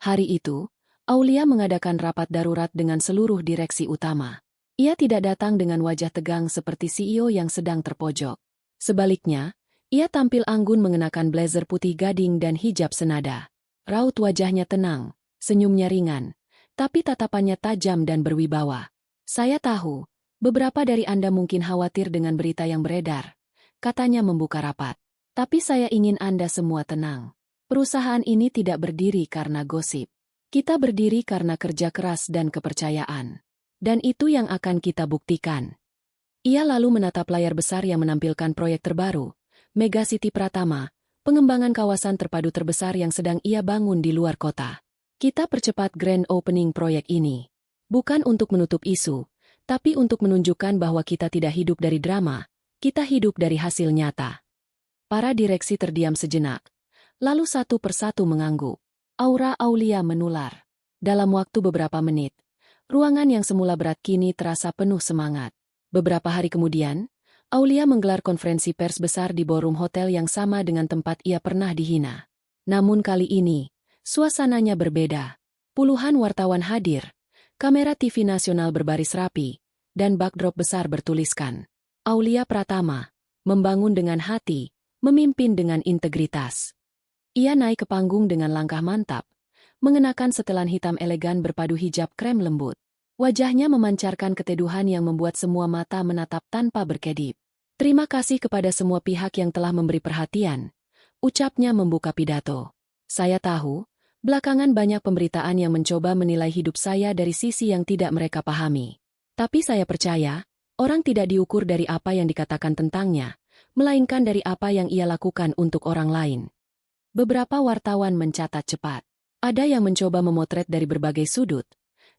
Hari itu, Aulia mengadakan rapat darurat dengan seluruh direksi utama. Ia tidak datang dengan wajah tegang seperti CEO yang sedang terpojok. Sebaliknya, ia tampil anggun mengenakan blazer putih gading dan hijab senada. Raut wajahnya tenang, senyumnya ringan, tapi tatapannya tajam dan berwibawa. Saya tahu, beberapa dari Anda mungkin khawatir dengan berita yang beredar, katanya membuka rapat. Tapi saya ingin Anda semua tenang. Perusahaan ini tidak berdiri karena gosip. Kita berdiri karena kerja keras dan kepercayaan. Dan itu yang akan kita buktikan. Ia lalu menatap layar besar yang menampilkan proyek terbaru, Megacity Pratama, pengembangan kawasan terpadu terbesar yang sedang ia bangun di luar kota. Kita percepat grand opening proyek ini. Bukan untuk menutup isu, tapi untuk menunjukkan bahwa kita tidak hidup dari drama, kita hidup dari hasil nyata. Para direksi terdiam sejenak, lalu satu persatu mengangguk. Aura Aulia menular. Dalam waktu beberapa menit, ruangan yang semula berat kini terasa penuh semangat. Beberapa hari kemudian, Aulia menggelar konferensi pers besar di ballroom hotel yang sama dengan tempat ia pernah dihina. Namun kali ini, suasananya berbeda. Puluhan wartawan hadir, kamera TV nasional berbaris rapi, dan backdrop besar bertuliskan, Aulia Pratama, membangun dengan hati, memimpin dengan integritas. Ia naik ke panggung dengan langkah mantap, mengenakan setelan hitam elegan berpadu hijab krem lembut. Wajahnya memancarkan keteduhan yang membuat semua mata menatap tanpa berkedip. Terima kasih kepada semua pihak yang telah memberi perhatian, ucapnya membuka pidato. Saya tahu, belakangan banyak pemberitaan yang mencoba menilai hidup saya dari sisi yang tidak mereka pahami. Tapi saya percaya, orang tidak diukur dari apa yang dikatakan tentangnya, melainkan dari apa yang ia lakukan untuk orang lain. Beberapa wartawan mencatat cepat. Ada yang mencoba memotret dari berbagai sudut,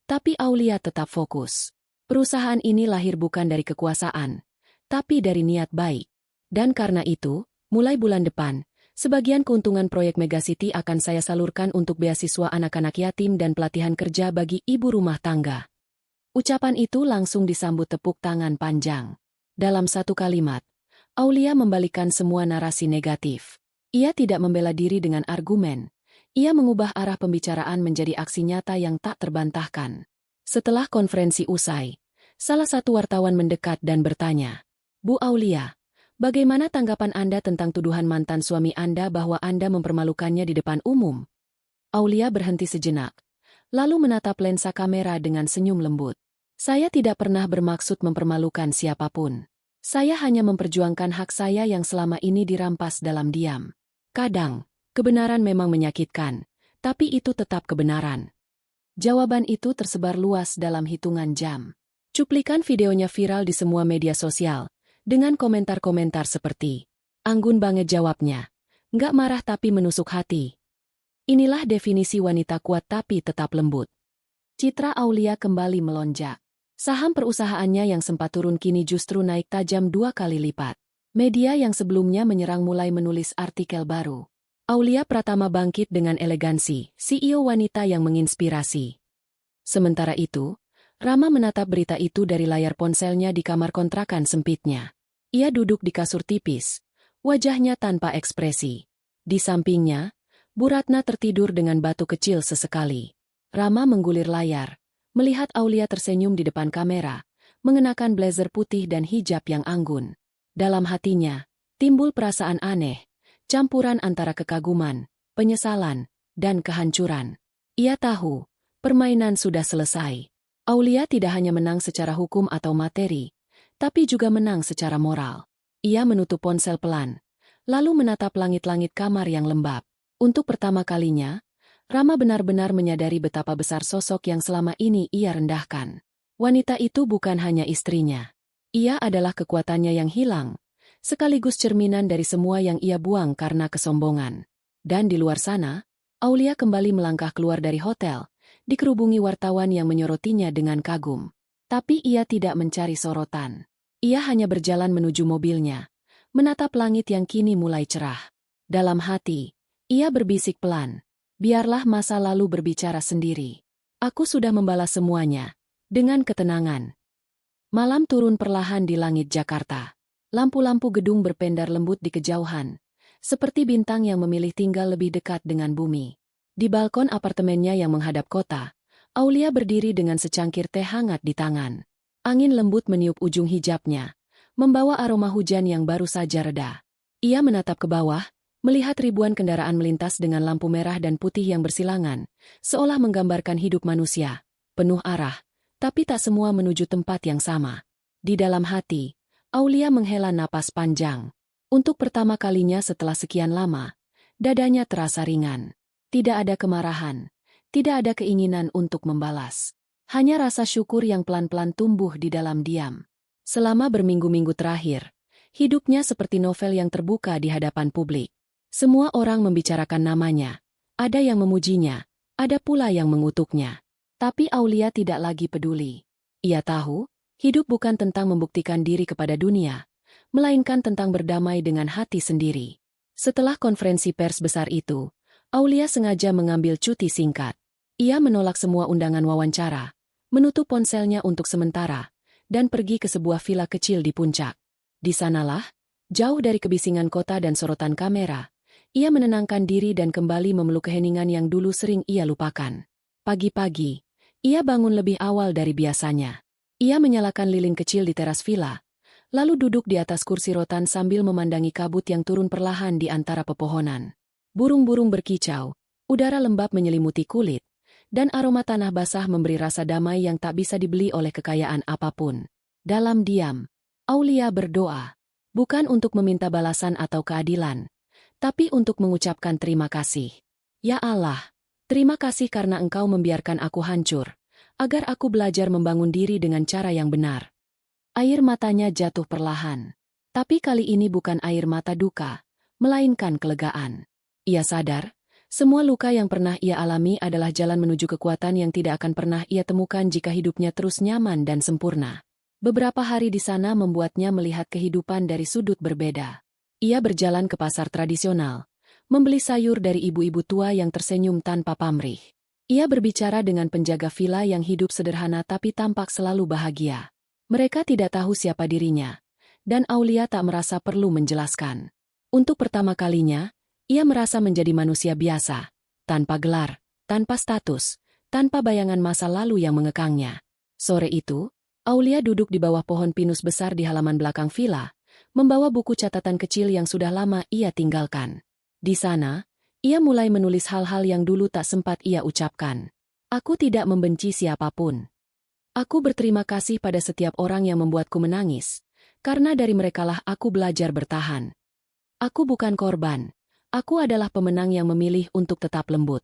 tapi Aulia tetap fokus. Perusahaan ini lahir bukan dari kekuasaan, tapi dari niat baik. Dan karena itu, mulai bulan depan, sebagian keuntungan proyek Megacity akan saya salurkan untuk beasiswa anak-anak yatim dan pelatihan kerja bagi ibu rumah tangga. Ucapan itu langsung disambut tepuk tangan panjang. Dalam satu kalimat, Aulia membalikkan semua narasi negatif. Ia tidak membela diri dengan argumen. Ia mengubah arah pembicaraan menjadi aksi nyata yang tak terbantahkan. Setelah konferensi usai, salah satu wartawan mendekat dan bertanya, Bu Aulia, bagaimana tanggapan Anda tentang tuduhan mantan suami Anda bahwa Anda mempermalukannya di depan umum? Aulia berhenti sejenak, lalu menatap lensa kamera dengan senyum lembut. Saya tidak pernah bermaksud mempermalukan siapapun. Saya hanya memperjuangkan hak saya yang selama ini dirampas dalam diam. Kadang, kebenaran memang menyakitkan, tapi itu tetap kebenaran. Jawaban itu tersebar luas dalam hitungan jam. Cuplikan videonya viral di semua media sosial, dengan komentar-komentar seperti, "Anggun banget jawabnya, nggak marah tapi menusuk hati." Inilah definisi wanita kuat tapi tetap lembut. Citra Aulia kembali melonjak. Saham perusahaannya yang sempat turun kini justru naik tajam 2 kali lipat. Media yang sebelumnya menyerang mulai menulis artikel baru. Aulia Pratama bangkit dengan elegansi, CEO wanita yang menginspirasi. Sementara itu, Rama menatap berita itu dari layar ponselnya di kamar kontrakan sempitnya. Ia duduk di kasur tipis, wajahnya tanpa ekspresi. Di sampingnya, Bu Ratna tertidur dengan batu kecil sesekali. Rama menggulir layar, melihat Aulia tersenyum di depan kamera, mengenakan blazer putih dan hijab yang anggun. Dalam hatinya, timbul perasaan aneh, campuran antara kekaguman, penyesalan, dan kehancuran. Ia tahu, permainan sudah selesai. Aulia tidak hanya menang secara hukum atau materi, tapi juga menang secara moral. Ia menutup ponsel pelan, lalu menatap langit-langit kamar yang lembab. Untuk pertama kalinya, Rama benar-benar menyadari betapa besar sosok yang selama ini ia rendahkan. Wanita itu bukan hanya istrinya. Ia adalah kekuatannya yang hilang, sekaligus cerminan dari semua yang ia buang karena kesombongan. Dan di luar sana, Aulia kembali melangkah keluar dari hotel, dikerubungi wartawan yang menyorotinya dengan kagum. Tapi ia tidak mencari sorotan. Ia hanya berjalan menuju mobilnya, menatap langit yang kini mulai cerah. Dalam hati, ia berbisik pelan, biarlah masa lalu berbicara sendiri. Aku sudah membalas semuanya, dengan ketenangan. Malam turun perlahan di langit Jakarta. Lampu-lampu gedung berpendar lembut di kejauhan, seperti bintang yang memilih tinggal lebih dekat dengan bumi. Di balkon apartemennya yang menghadap kota, Aulia berdiri dengan secangkir teh hangat di tangan. Angin lembut meniup ujung hijabnya, membawa aroma hujan yang baru saja reda. Ia menatap ke bawah, melihat ribuan kendaraan melintas dengan lampu merah dan putih yang bersilangan, seolah menggambarkan hidup manusia, penuh arah, tapi tak semua menuju tempat yang sama. Di dalam hati, Aulia menghela napas panjang. Untuk pertama kalinya setelah sekian lama, dadanya terasa ringan. Tidak ada kemarahan, tidak ada keinginan untuk membalas. Hanya rasa syukur yang pelan-pelan tumbuh di dalam diam. Selama berminggu-minggu terakhir, hidupnya seperti novel yang terbuka di hadapan publik. Semua orang membicarakan namanya. Ada yang memujinya, ada pula yang mengutuknya. Tapi Aulia tidak lagi peduli. Ia tahu, hidup bukan tentang membuktikan diri kepada dunia, melainkan tentang berdamai dengan hati sendiri. Setelah konferensi pers besar itu, Aulia sengaja mengambil cuti singkat. Ia menolak semua undangan wawancara, menutup ponselnya untuk sementara, dan pergi ke sebuah villa kecil di puncak. Di sanalah, jauh dari kebisingan kota dan sorotan kamera, ia menenangkan diri dan kembali memeluk keheningan yang dulu sering ia lupakan. Pagi-pagi, ia bangun lebih awal dari biasanya. Ia menyalakan lilin kecil di teras villa, lalu duduk di atas kursi rotan sambil memandangi kabut yang turun perlahan di antara pepohonan. Burung-burung berkicau, udara lembab menyelimuti kulit, dan aroma tanah basah memberi rasa damai yang tak bisa dibeli oleh kekayaan apapun. Dalam diam, Aulia berdoa, bukan untuk meminta balasan atau keadilan, tapi untuk mengucapkan terima kasih. Ya Allah, terima kasih karena Engkau membiarkan aku hancur, agar aku belajar membangun diri dengan cara yang benar. Air matanya jatuh perlahan. Tapi kali ini bukan air mata duka, melainkan kelegaan. Ia sadar, semua luka yang pernah ia alami adalah jalan menuju kekuatan yang tidak akan pernah ia temukan jika hidupnya terus nyaman dan sempurna. Beberapa hari di sana membuatnya melihat kehidupan dari sudut berbeda. Ia berjalan ke pasar tradisional, membeli sayur dari ibu-ibu tua yang tersenyum tanpa pamrih. Ia berbicara dengan penjaga villa yang hidup sederhana tapi tampak selalu bahagia. Mereka tidak tahu siapa dirinya, dan Aulia tak merasa perlu menjelaskan. Untuk pertama kalinya, ia merasa menjadi manusia biasa, tanpa gelar, tanpa status, tanpa bayangan masa lalu yang mengekangnya. Sore itu, Aulia duduk di bawah pohon pinus besar di halaman belakang villa, membawa buku catatan kecil yang sudah lama ia tinggalkan. Di sana, ia mulai menulis hal-hal yang dulu tak sempat ia ucapkan. Aku tidak membenci siapapun. Aku berterima kasih pada setiap orang yang membuatku menangis, karena dari merekalah aku belajar bertahan. Aku bukan korban. Aku adalah pemenang yang memilih untuk tetap lembut.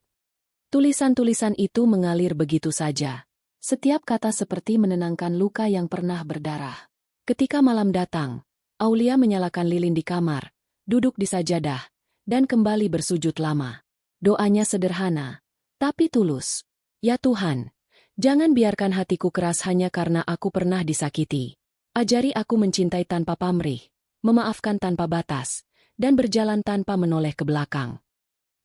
Tulisan-tulisan itu mengalir begitu saja. Setiap kata seperti menenangkan luka yang pernah berdarah. Ketika malam datang, Aulia menyalakan lilin di kamar, duduk di sajadah, dan kembali bersujud lama. Doanya sederhana, tapi tulus. Ya Tuhan, jangan biarkan hatiku keras hanya karena aku pernah disakiti. Ajari aku mencintai tanpa pamrih, memaafkan tanpa batas, dan berjalan tanpa menoleh ke belakang.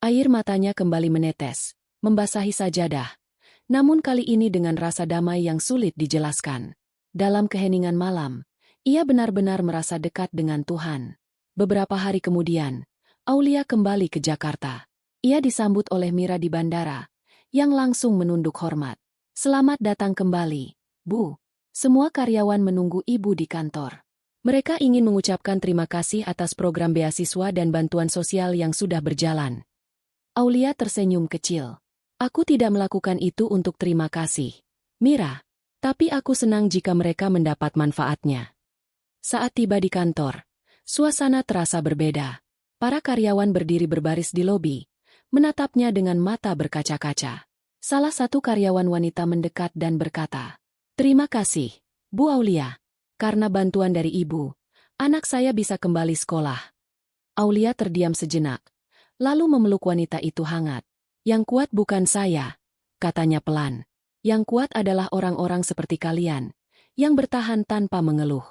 Air matanya kembali menetes, membasahi sajadah, namun kali ini dengan rasa damai yang sulit dijelaskan. Dalam keheningan malam, ia benar-benar merasa dekat dengan Tuhan. Beberapa hari kemudian, Aulia kembali ke Jakarta. Ia disambut oleh Mira di bandara, yang langsung menunduk hormat. Selamat datang kembali, Bu. Semua karyawan menunggu Ibu di kantor. Mereka ingin mengucapkan terima kasih atas program beasiswa dan bantuan sosial yang sudah berjalan. Aulia tersenyum kecil. Aku tidak melakukan itu untuk terima kasih, Mira. Tapi aku senang jika mereka mendapat manfaatnya. Saat tiba di kantor, suasana terasa berbeda. Para karyawan berdiri berbaris di lobi, menatapnya dengan mata berkaca-kaca. Salah satu karyawan wanita mendekat dan berkata, "Terima kasih, Bu Aulia. Karena bantuan dari Ibu, anak saya bisa kembali sekolah." Aulia terdiam sejenak, lalu memeluk wanita itu hangat. "Yang kuat bukan saya," katanya pelan. "Yang kuat adalah orang-orang seperti kalian, yang bertahan tanpa mengeluh."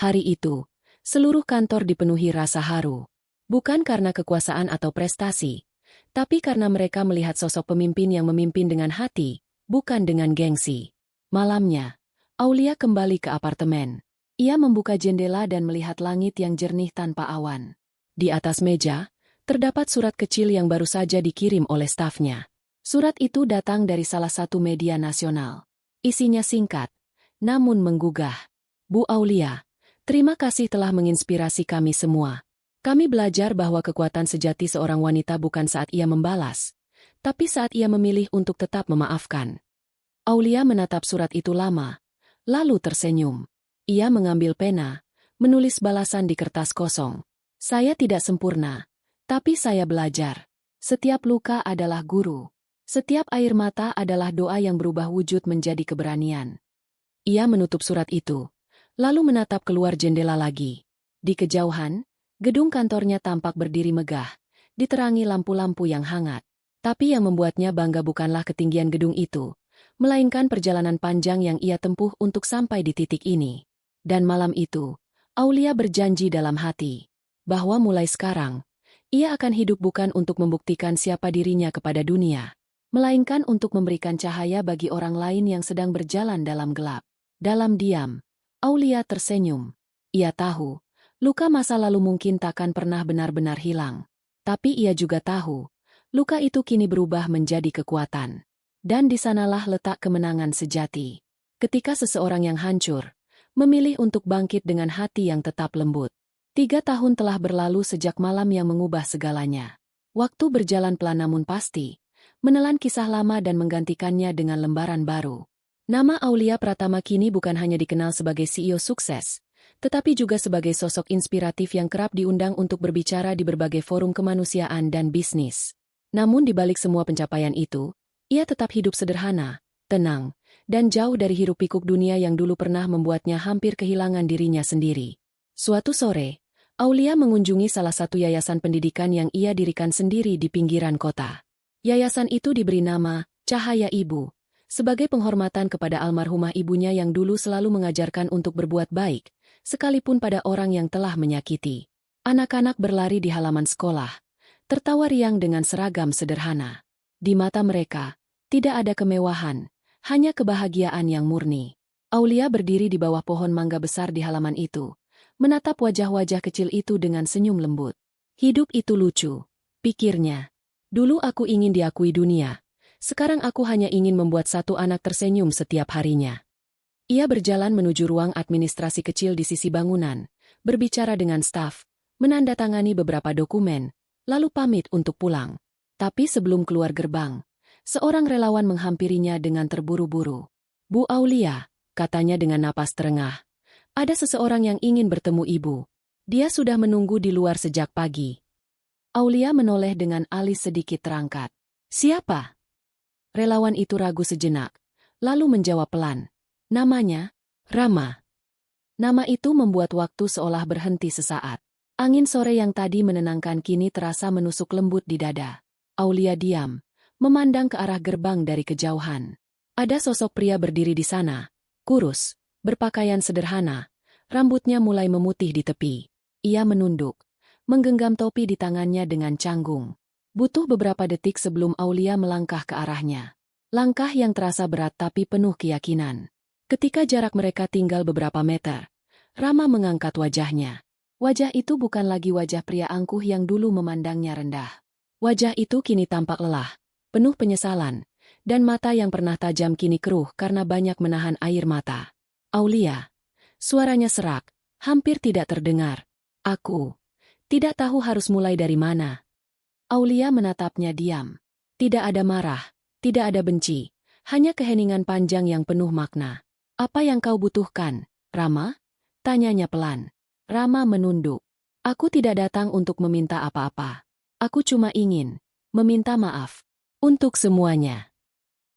Hari itu, seluruh kantor dipenuhi rasa haru. Bukan karena kekuasaan atau prestasi, tapi karena mereka melihat sosok pemimpin yang memimpin dengan hati, bukan dengan gengsi. Malamnya, Aulia kembali ke apartemen. Ia membuka jendela dan melihat langit yang jernih tanpa awan. Di atas meja, terdapat surat kecil yang baru saja dikirim oleh stafnya. Surat itu datang dari salah satu media nasional. Isinya singkat, namun menggugah. "Bu Aulia, terima kasih telah menginspirasi kami semua. Kami belajar bahwa kekuatan sejati seorang wanita bukan saat ia membalas, tapi saat ia memilih untuk tetap memaafkan." Aulia menatap surat itu lama, lalu tersenyum. Ia mengambil pena, menulis balasan di kertas kosong. "Saya tidak sempurna, tapi saya belajar. Setiap luka adalah guru. Setiap air mata adalah doa yang berubah wujud menjadi keberanian." Ia menutup surat itu, lalu menatap keluar jendela lagi. Di kejauhan, gedung kantornya tampak berdiri megah, diterangi lampu-lampu yang hangat. Tapi yang membuatnya bangga bukanlah ketinggian gedung itu, melainkan perjalanan panjang yang ia tempuh untuk sampai di titik ini. Dan malam itu, Aulia berjanji dalam hati, bahwa mulai sekarang, ia akan hidup bukan untuk membuktikan siapa dirinya kepada dunia, melainkan untuk memberikan cahaya bagi orang lain yang sedang berjalan dalam gelap. Dalam diam, Aulia tersenyum. Ia tahu, luka masa lalu mungkin takkan pernah benar-benar hilang. Tapi ia juga tahu, luka itu kini berubah menjadi kekuatan. Dan di sanalah letak kemenangan sejati. Ketika seseorang yang hancur, memilih untuk bangkit dengan hati yang tetap lembut. 3 tahun telah berlalu sejak malam yang mengubah segalanya. Waktu berjalan pelan namun pasti, menelan kisah lama dan menggantikannya dengan lembaran baru. Nama Aulia Pratama kini bukan hanya dikenal sebagai CEO sukses, tetapi juga sebagai sosok inspiratif yang kerap diundang untuk berbicara di berbagai forum kemanusiaan dan bisnis. Namun di balik semua pencapaian itu, ia tetap hidup sederhana, tenang, dan jauh dari hiruk-pikuk dunia yang dulu pernah membuatnya hampir kehilangan dirinya sendiri. Suatu sore, Aulia mengunjungi salah satu yayasan pendidikan yang ia dirikan sendiri di pinggiran kota. Yayasan itu diberi nama Cahaya Ibu, sebagai penghormatan kepada almarhumah ibunya yang dulu selalu mengajarkan untuk berbuat baik, sekalipun pada orang yang telah menyakiti. Anak-anak berlari di halaman sekolah, tertawa riang dengan seragam sederhana. Di mata mereka, tidak ada kemewahan, hanya kebahagiaan yang murni. Aulia berdiri di bawah pohon mangga besar di halaman itu, menatap wajah-wajah kecil itu dengan senyum lembut. Hidup itu lucu, pikirnya. Dulu aku ingin diakui dunia, sekarang aku hanya ingin membuat satu anak tersenyum setiap harinya. Ia berjalan menuju ruang administrasi kecil di sisi bangunan, berbicara dengan staf, menandatangani beberapa dokumen, lalu pamit untuk pulang. Tapi sebelum keluar gerbang, seorang relawan menghampirinya dengan terburu-buru. "Bu Aulia," katanya dengan napas terengah, "ada seseorang yang ingin bertemu ibu. Dia sudah menunggu di luar sejak pagi." Aulia menoleh dengan alis sedikit terangkat. "Siapa?" Relawan itu ragu sejenak, lalu menjawab pelan. "Namanya, Rama." Nama itu membuat waktu seolah berhenti sesaat. Angin sore yang tadi menenangkan kini terasa menusuk lembut di dada. Aulia diam, memandang ke arah gerbang dari kejauhan. Ada sosok pria berdiri di sana, kurus, berpakaian sederhana, rambutnya mulai memutih di tepi. Ia menunduk, menggenggam topi di tangannya dengan canggung. Butuh beberapa detik sebelum Aulia melangkah ke arahnya. Langkah yang terasa berat tapi penuh keyakinan. Ketika jarak mereka tinggal beberapa meter, Rama mengangkat wajahnya. Wajah itu bukan lagi wajah pria angkuh yang dulu memandangnya rendah. Wajah itu kini tampak lelah, penuh penyesalan, dan mata yang pernah tajam kini keruh karena banyak menahan air mata. "Aulia." Suaranya serak, hampir tidak terdengar. "Aku tidak tahu harus mulai dari mana." Aulia menatapnya diam. Tidak ada marah, tidak ada benci, hanya keheningan panjang yang penuh makna. "Apa yang kau butuhkan, Rama?" tanyanya pelan. Rama menunduk. "Aku tidak datang untuk meminta apa-apa. Aku cuma ingin meminta maaf untuk semuanya."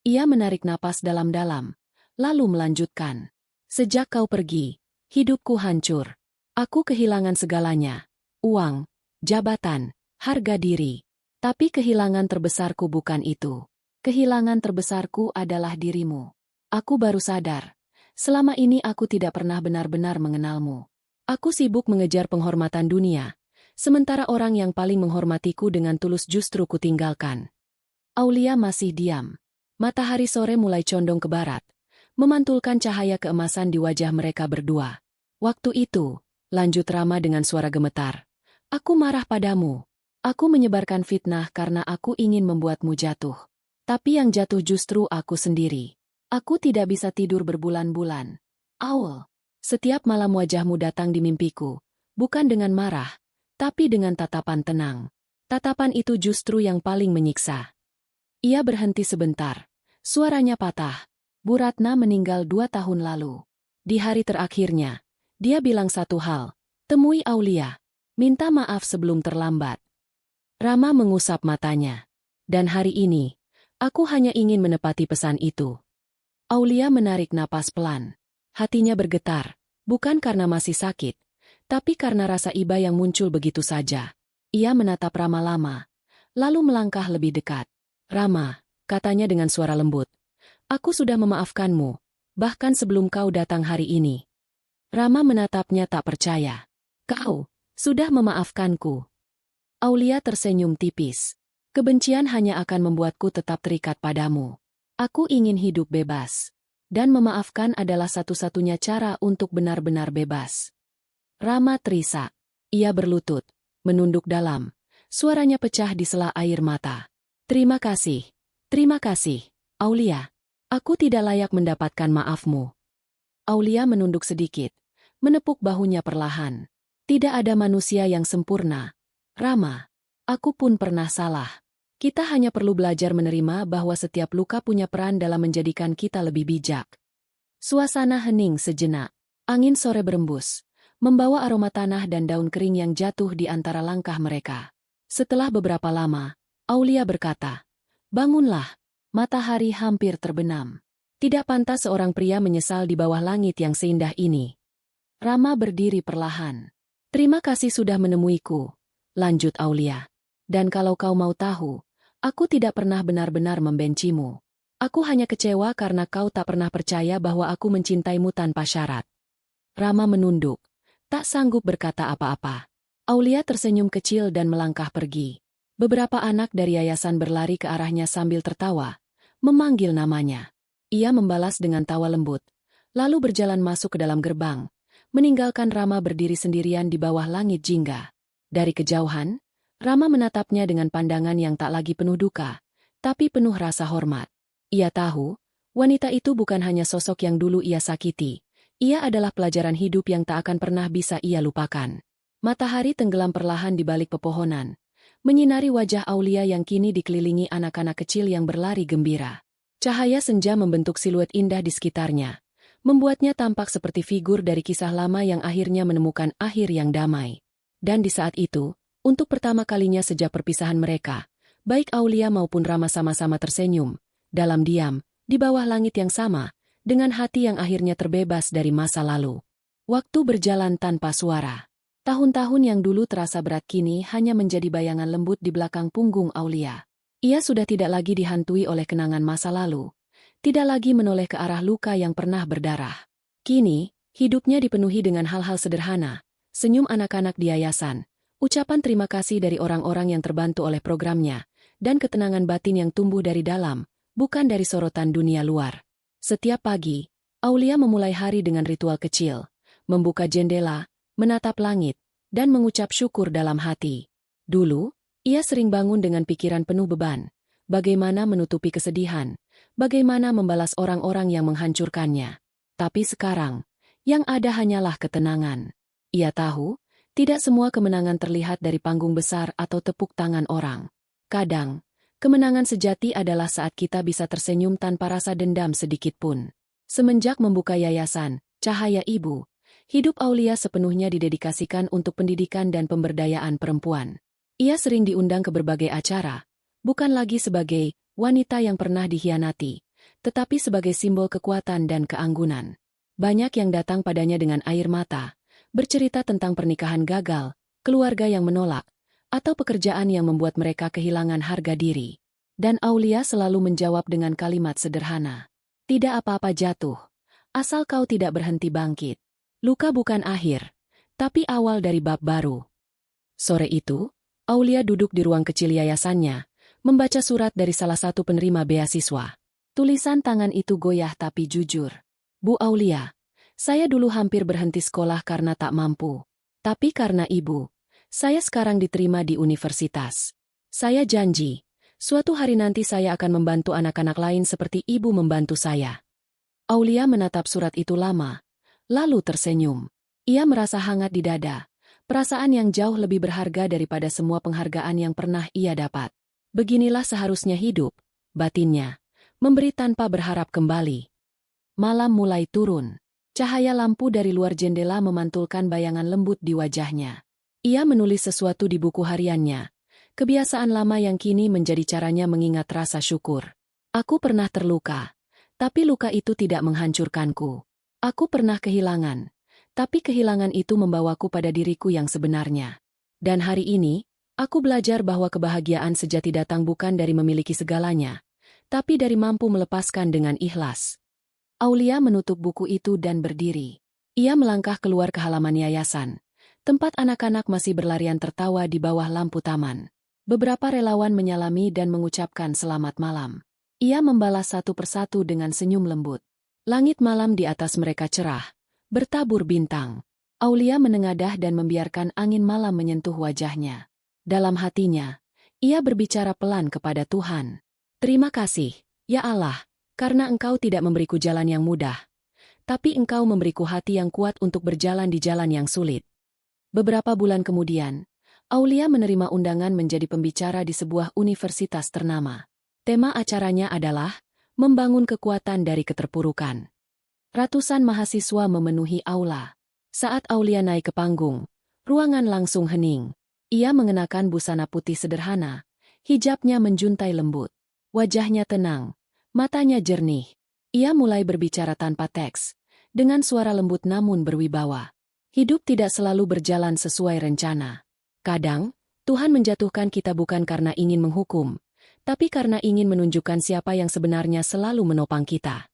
Ia menarik napas dalam-dalam, lalu melanjutkan. "Sejak kau pergi, hidupku hancur. Aku kehilangan segalanya. Uang, jabatan, harga diri. Tapi kehilangan terbesarku bukan itu. Kehilangan terbesarku adalah dirimu. Aku baru sadar. Selama ini aku tidak pernah benar-benar mengenalmu. Aku sibuk mengejar penghormatan dunia, sementara orang yang paling menghormatiku dengan tulus justru kutinggalkan." Aulia masih diam. Matahari sore mulai condong ke barat, memantulkan cahaya keemasan di wajah mereka berdua. "Waktu itu," lanjut Rama dengan suara gemetar, "aku marah padamu. Aku menyebarkan fitnah karena aku ingin membuatmu jatuh. Tapi yang jatuh justru aku sendiri. Aku tidak bisa tidur berbulan-bulan. Aul. Setiap malam wajahmu datang di mimpiku, bukan dengan marah, tapi dengan tatapan tenang. Tatapan itu justru yang paling menyiksa." Ia berhenti sebentar. Suaranya patah. Bu Ratna meninggal 2 tahun lalu. Di hari terakhirnya, dia bilang satu hal, "Temui Aulia. Minta maaf sebelum terlambat." Rama mengusap matanya. "Dan hari ini, aku hanya ingin menepati pesan itu." Aulia menarik napas pelan. Hatinya bergetar, Bukan karena masih sakit, tapi karena rasa iba yang muncul begitu saja. Ia menatap Rama lama, lalu melangkah lebih dekat. Rama, katanya dengan suara lembut, aku sudah memaafkanmu, bahkan sebelum kau datang hari ini. Rama menatapnya tak percaya. Kau sudah memaafkanku. Aulia tersenyum tipis. Kebencian hanya akan membuatku tetap terikat padamu. Aku ingin hidup bebas. Dan memaafkan adalah satu-satunya cara untuk benar-benar bebas. Rama terisak. Ia berlutut, menunduk dalam. Suaranya pecah di sela air mata. Terima kasih, Aulia. Aku tidak layak mendapatkan maafmu. Aulia menunduk sedikit, menepuk bahunya perlahan. Tidak ada manusia yang sempurna. Rama, aku pun pernah salah. Kita hanya perlu belajar menerima bahwa setiap luka punya peran dalam menjadikan kita lebih bijak. Suasana hening sejenak. Angin sore berembus, membawa aroma tanah dan daun kering yang jatuh di antara langkah mereka. Setelah beberapa lama, Aulia berkata, bangunlah, matahari hampir terbenam. Tidak pantas seorang pria menyesal di bawah langit yang seindah ini. Rama berdiri perlahan. Terima kasih sudah menemuiku, lanjut Aulia. Dan kalau kau mau tahu, aku tidak pernah benar-benar membencimu. Aku hanya kecewa karena kau tak pernah percaya bahwa aku mencintaimu tanpa syarat. Rama menunduk, tak sanggup berkata apa-apa. Aulia tersenyum kecil dan melangkah pergi. Beberapa anak dari yayasan berlari ke arahnya sambil tertawa, memanggil namanya. Ia membalas dengan tawa lembut, lalu berjalan masuk ke dalam gerbang, meninggalkan Rama berdiri sendirian di bawah langit jingga. Dari kejauhan, Rama menatapnya dengan pandangan yang tak lagi penuh duka, tapi penuh rasa hormat. Ia tahu, wanita itu bukan hanya sosok yang dulu ia sakiti, ia adalah pelajaran hidup yang tak akan pernah bisa ia lupakan. Matahari tenggelam perlahan di balik pepohonan, menyinari wajah Aulia yang kini dikelilingi anak-anak kecil yang berlari gembira. Cahaya senja membentuk siluet indah di sekitarnya, membuatnya tampak seperti figur dari kisah lama yang akhirnya menemukan akhir yang damai. Dan di saat itu, untuk pertama kalinya sejak perpisahan mereka, baik Aulia maupun Rama sama-sama tersenyum, dalam diam, di bawah langit yang sama, dengan hati yang akhirnya terbebas dari masa lalu. Waktu berjalan tanpa suara. Tahun-tahun yang dulu terasa berat kini hanya menjadi bayangan lembut di belakang punggung Aulia. Ia sudah tidak lagi dihantui oleh kenangan masa lalu, tidak lagi menoleh ke arah luka yang pernah berdarah. Kini, hidupnya dipenuhi dengan hal-hal sederhana, senyum anak-anak di yayasan, ucapan terima kasih dari orang-orang yang terbantu oleh programnya, dan ketenangan batin yang tumbuh dari dalam, bukan dari sorotan dunia luar. Setiap pagi, Aulia memulai hari dengan ritual kecil, membuka jendela, menatap langit, dan mengucap syukur dalam hati. Dulu, ia sering bangun dengan pikiran penuh beban, bagaimana menutupi kesedihan, bagaimana membalas orang-orang yang menghancurkannya. Tapi sekarang, yang ada hanyalah ketenangan. Ia tahu, tidak semua kemenangan terlihat dari panggung besar atau tepuk tangan orang. Kadang, kemenangan sejati adalah saat kita bisa tersenyum tanpa rasa dendam sedikitpun. Semenjak membuka yayasan, Cahaya Ibu, hidup Aulia sepenuhnya didedikasikan untuk pendidikan dan pemberdayaan perempuan. Ia sering diundang ke berbagai acara, bukan lagi sebagai wanita yang pernah dikhianati, tetapi sebagai simbol kekuatan dan keanggunan. Banyak yang datang padanya dengan air mata, bercerita tentang pernikahan gagal, keluarga yang menolak, atau pekerjaan yang membuat mereka kehilangan harga diri. Dan Aulia selalu menjawab dengan kalimat sederhana. Tidak apa-apa jatuh, asal kau tidak berhenti bangkit. Luka bukan akhir, tapi awal dari bab baru. Sore itu, Aulia duduk di ruang kecil yayasannya, membaca surat dari salah satu penerima beasiswa. Tulisan tangan itu goyah tapi jujur. Bu Aulia, saya dulu hampir berhenti sekolah karena tak mampu. Tapi karena ibu, saya sekarang diterima di universitas. Saya janji, suatu hari nanti saya akan membantu anak-anak lain seperti ibu membantu saya. Aulia menatap surat itu lama, lalu tersenyum. Ia merasa hangat di dada, perasaan yang jauh lebih berharga daripada semua penghargaan yang pernah ia dapat. Beginilah seharusnya hidup, batinnya, memberi tanpa berharap kembali. Malam mulai turun. Cahaya lampu dari luar jendela memantulkan bayangan lembut di wajahnya. Ia menulis sesuatu di buku hariannya, kebiasaan lama yang kini menjadi caranya mengingat rasa syukur. Aku pernah terluka, tapi luka itu tidak menghancurkanku. Aku pernah kehilangan, Tapi kehilangan itu membawaku pada diriku yang sebenarnya. Dan hari ini, aku belajar bahwa kebahagiaan sejati datang bukan dari memiliki segalanya, tapi dari mampu melepaskan dengan ikhlas. Aulia menutup buku itu dan berdiri. Ia melangkah keluar ke halaman yayasan, tempat anak-anak masih berlarian tertawa di bawah lampu taman. Beberapa relawan menyalami dan mengucapkan selamat malam. Ia membalas satu persatu dengan senyum lembut. Langit malam di atas mereka cerah, bertabur bintang. Aulia menengadah dan membiarkan angin malam menyentuh wajahnya. Dalam hatinya, ia berbicara pelan kepada Tuhan. Terima kasih, ya Allah, karena Engkau tidak memberiku jalan yang mudah, tapi Engkau memberiku hati yang kuat untuk berjalan di jalan yang sulit. Beberapa bulan kemudian, Aulia menerima undangan menjadi pembicara di sebuah universitas ternama. Tema acaranya adalah membangun kekuatan dari keterpurukan. Ratusan mahasiswa memenuhi aula. Saat Aulia naik ke panggung, ruangan langsung hening. Ia mengenakan busana putih sederhana, hijabnya menjuntai lembut. Wajahnya tenang, matanya jernih. Ia mulai berbicara tanpa teks, dengan suara lembut namun berwibawa. Hidup tidak selalu berjalan sesuai rencana. Kadang, Tuhan menjatuhkan kita bukan karena ingin menghukum, tapi karena ingin menunjukkan siapa yang sebenarnya selalu menopang kita.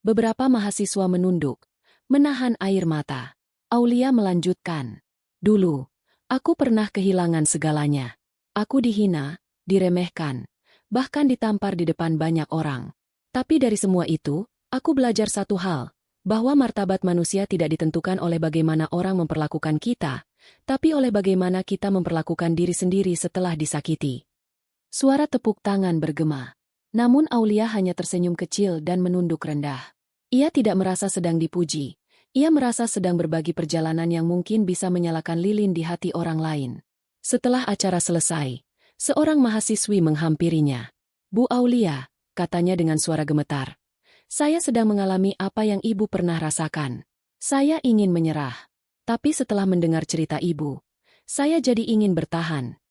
Beberapa mahasiswa menunduk, menahan air mata. Aulia melanjutkan. Dulu, aku pernah kehilangan segalanya. Aku dihina, diremehkan, bahkan ditampar di depan banyak orang. Tapi dari semua itu, aku belajar satu hal, bahwa martabat manusia tidak ditentukan oleh bagaimana orang memperlakukan kita, tapi oleh bagaimana kita memperlakukan diri sendiri setelah disakiti. Suara tepuk tangan bergema. Namun Aulia hanya tersenyum kecil dan menunduk rendah. Ia tidak merasa sedang dipuji. Ia merasa sedang berbagi perjalanan yang mungkin bisa menyalakan lilin di hati orang lain. Setelah acara selesai, seorang mahasiswi menghampirinya. Bu Aulia, katanya dengan suara gemetar. Saya sedang mengalami apa yang ibu pernah rasakan. Saya ingin menyerah. Tapi setelah mendengar cerita ibu, saya jadi ingin bertahan.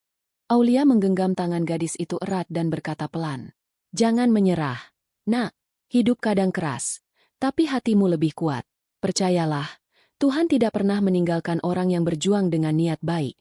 Aulia menggenggam tangan gadis itu erat dan berkata pelan. Jangan menyerah. Nak, hidup kadang keras, tapi hatimu lebih kuat. Percayalah, Tuhan tidak pernah meninggalkan orang yang berjuang dengan niat baik.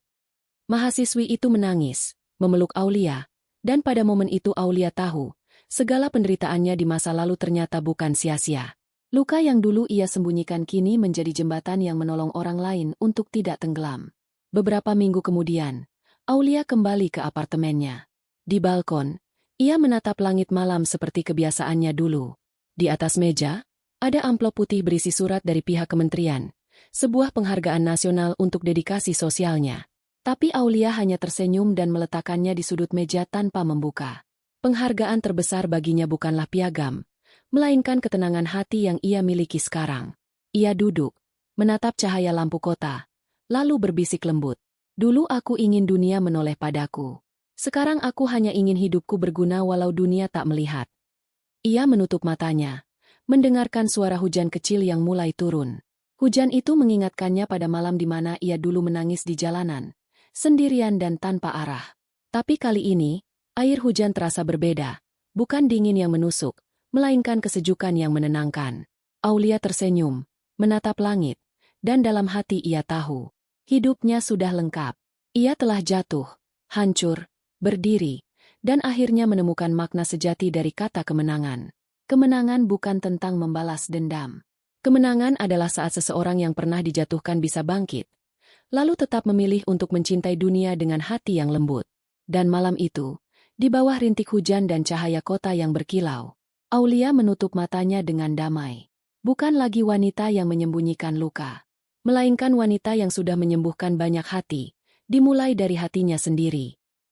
Mahasiswi itu menangis, memeluk Aulia, dan pada momen itu Aulia tahu, segala penderitaannya di masa lalu ternyata bukan sia-sia. Luka yang dulu ia sembunyikan kini menjadi jembatan yang menolong orang lain untuk tidak tenggelam. Beberapa minggu kemudian, Aulia kembali ke apartemennya. Di balkon, ia menatap langit malam seperti kebiasaannya dulu. Di atas meja, ada amplop putih berisi surat dari pihak kementerian, sebuah penghargaan nasional untuk dedikasi sosialnya. Tapi Aulia hanya tersenyum dan meletakkannya di sudut meja tanpa membuka. Penghargaan terbesar baginya bukanlah piagam, melainkan ketenangan hati yang ia miliki sekarang. Ia duduk, menatap cahaya lampu kota, lalu berbisik lembut. Dulu aku ingin dunia menoleh padaku. Sekarang aku hanya ingin hidupku berguna walau dunia tak melihat. Ia menutup matanya, mendengarkan suara hujan kecil yang mulai turun. Hujan itu mengingatkannya pada malam di mana ia dulu menangis di jalanan, sendirian dan tanpa arah. Tapi kali ini, air hujan terasa berbeda, bukan dingin yang menusuk, melainkan kesejukan yang menenangkan. Aulia tersenyum, menatap langit, dan dalam hati ia tahu, hidupnya sudah lengkap. Ia telah jatuh, hancur, berdiri, dan akhirnya menemukan makna sejati dari kata kemenangan. Kemenangan bukan tentang membalas dendam. Kemenangan adalah saat seseorang yang pernah dijatuhkan bisa bangkit, lalu tetap memilih untuk mencintai dunia dengan hati yang lembut. Dan malam itu, di bawah rintik hujan dan cahaya kota yang berkilau, Aulia menutup matanya dengan damai. Bukan lagi wanita yang menyembunyikan luka, melainkan wanita yang sudah menyembuhkan banyak hati, dimulai dari hatinya sendiri.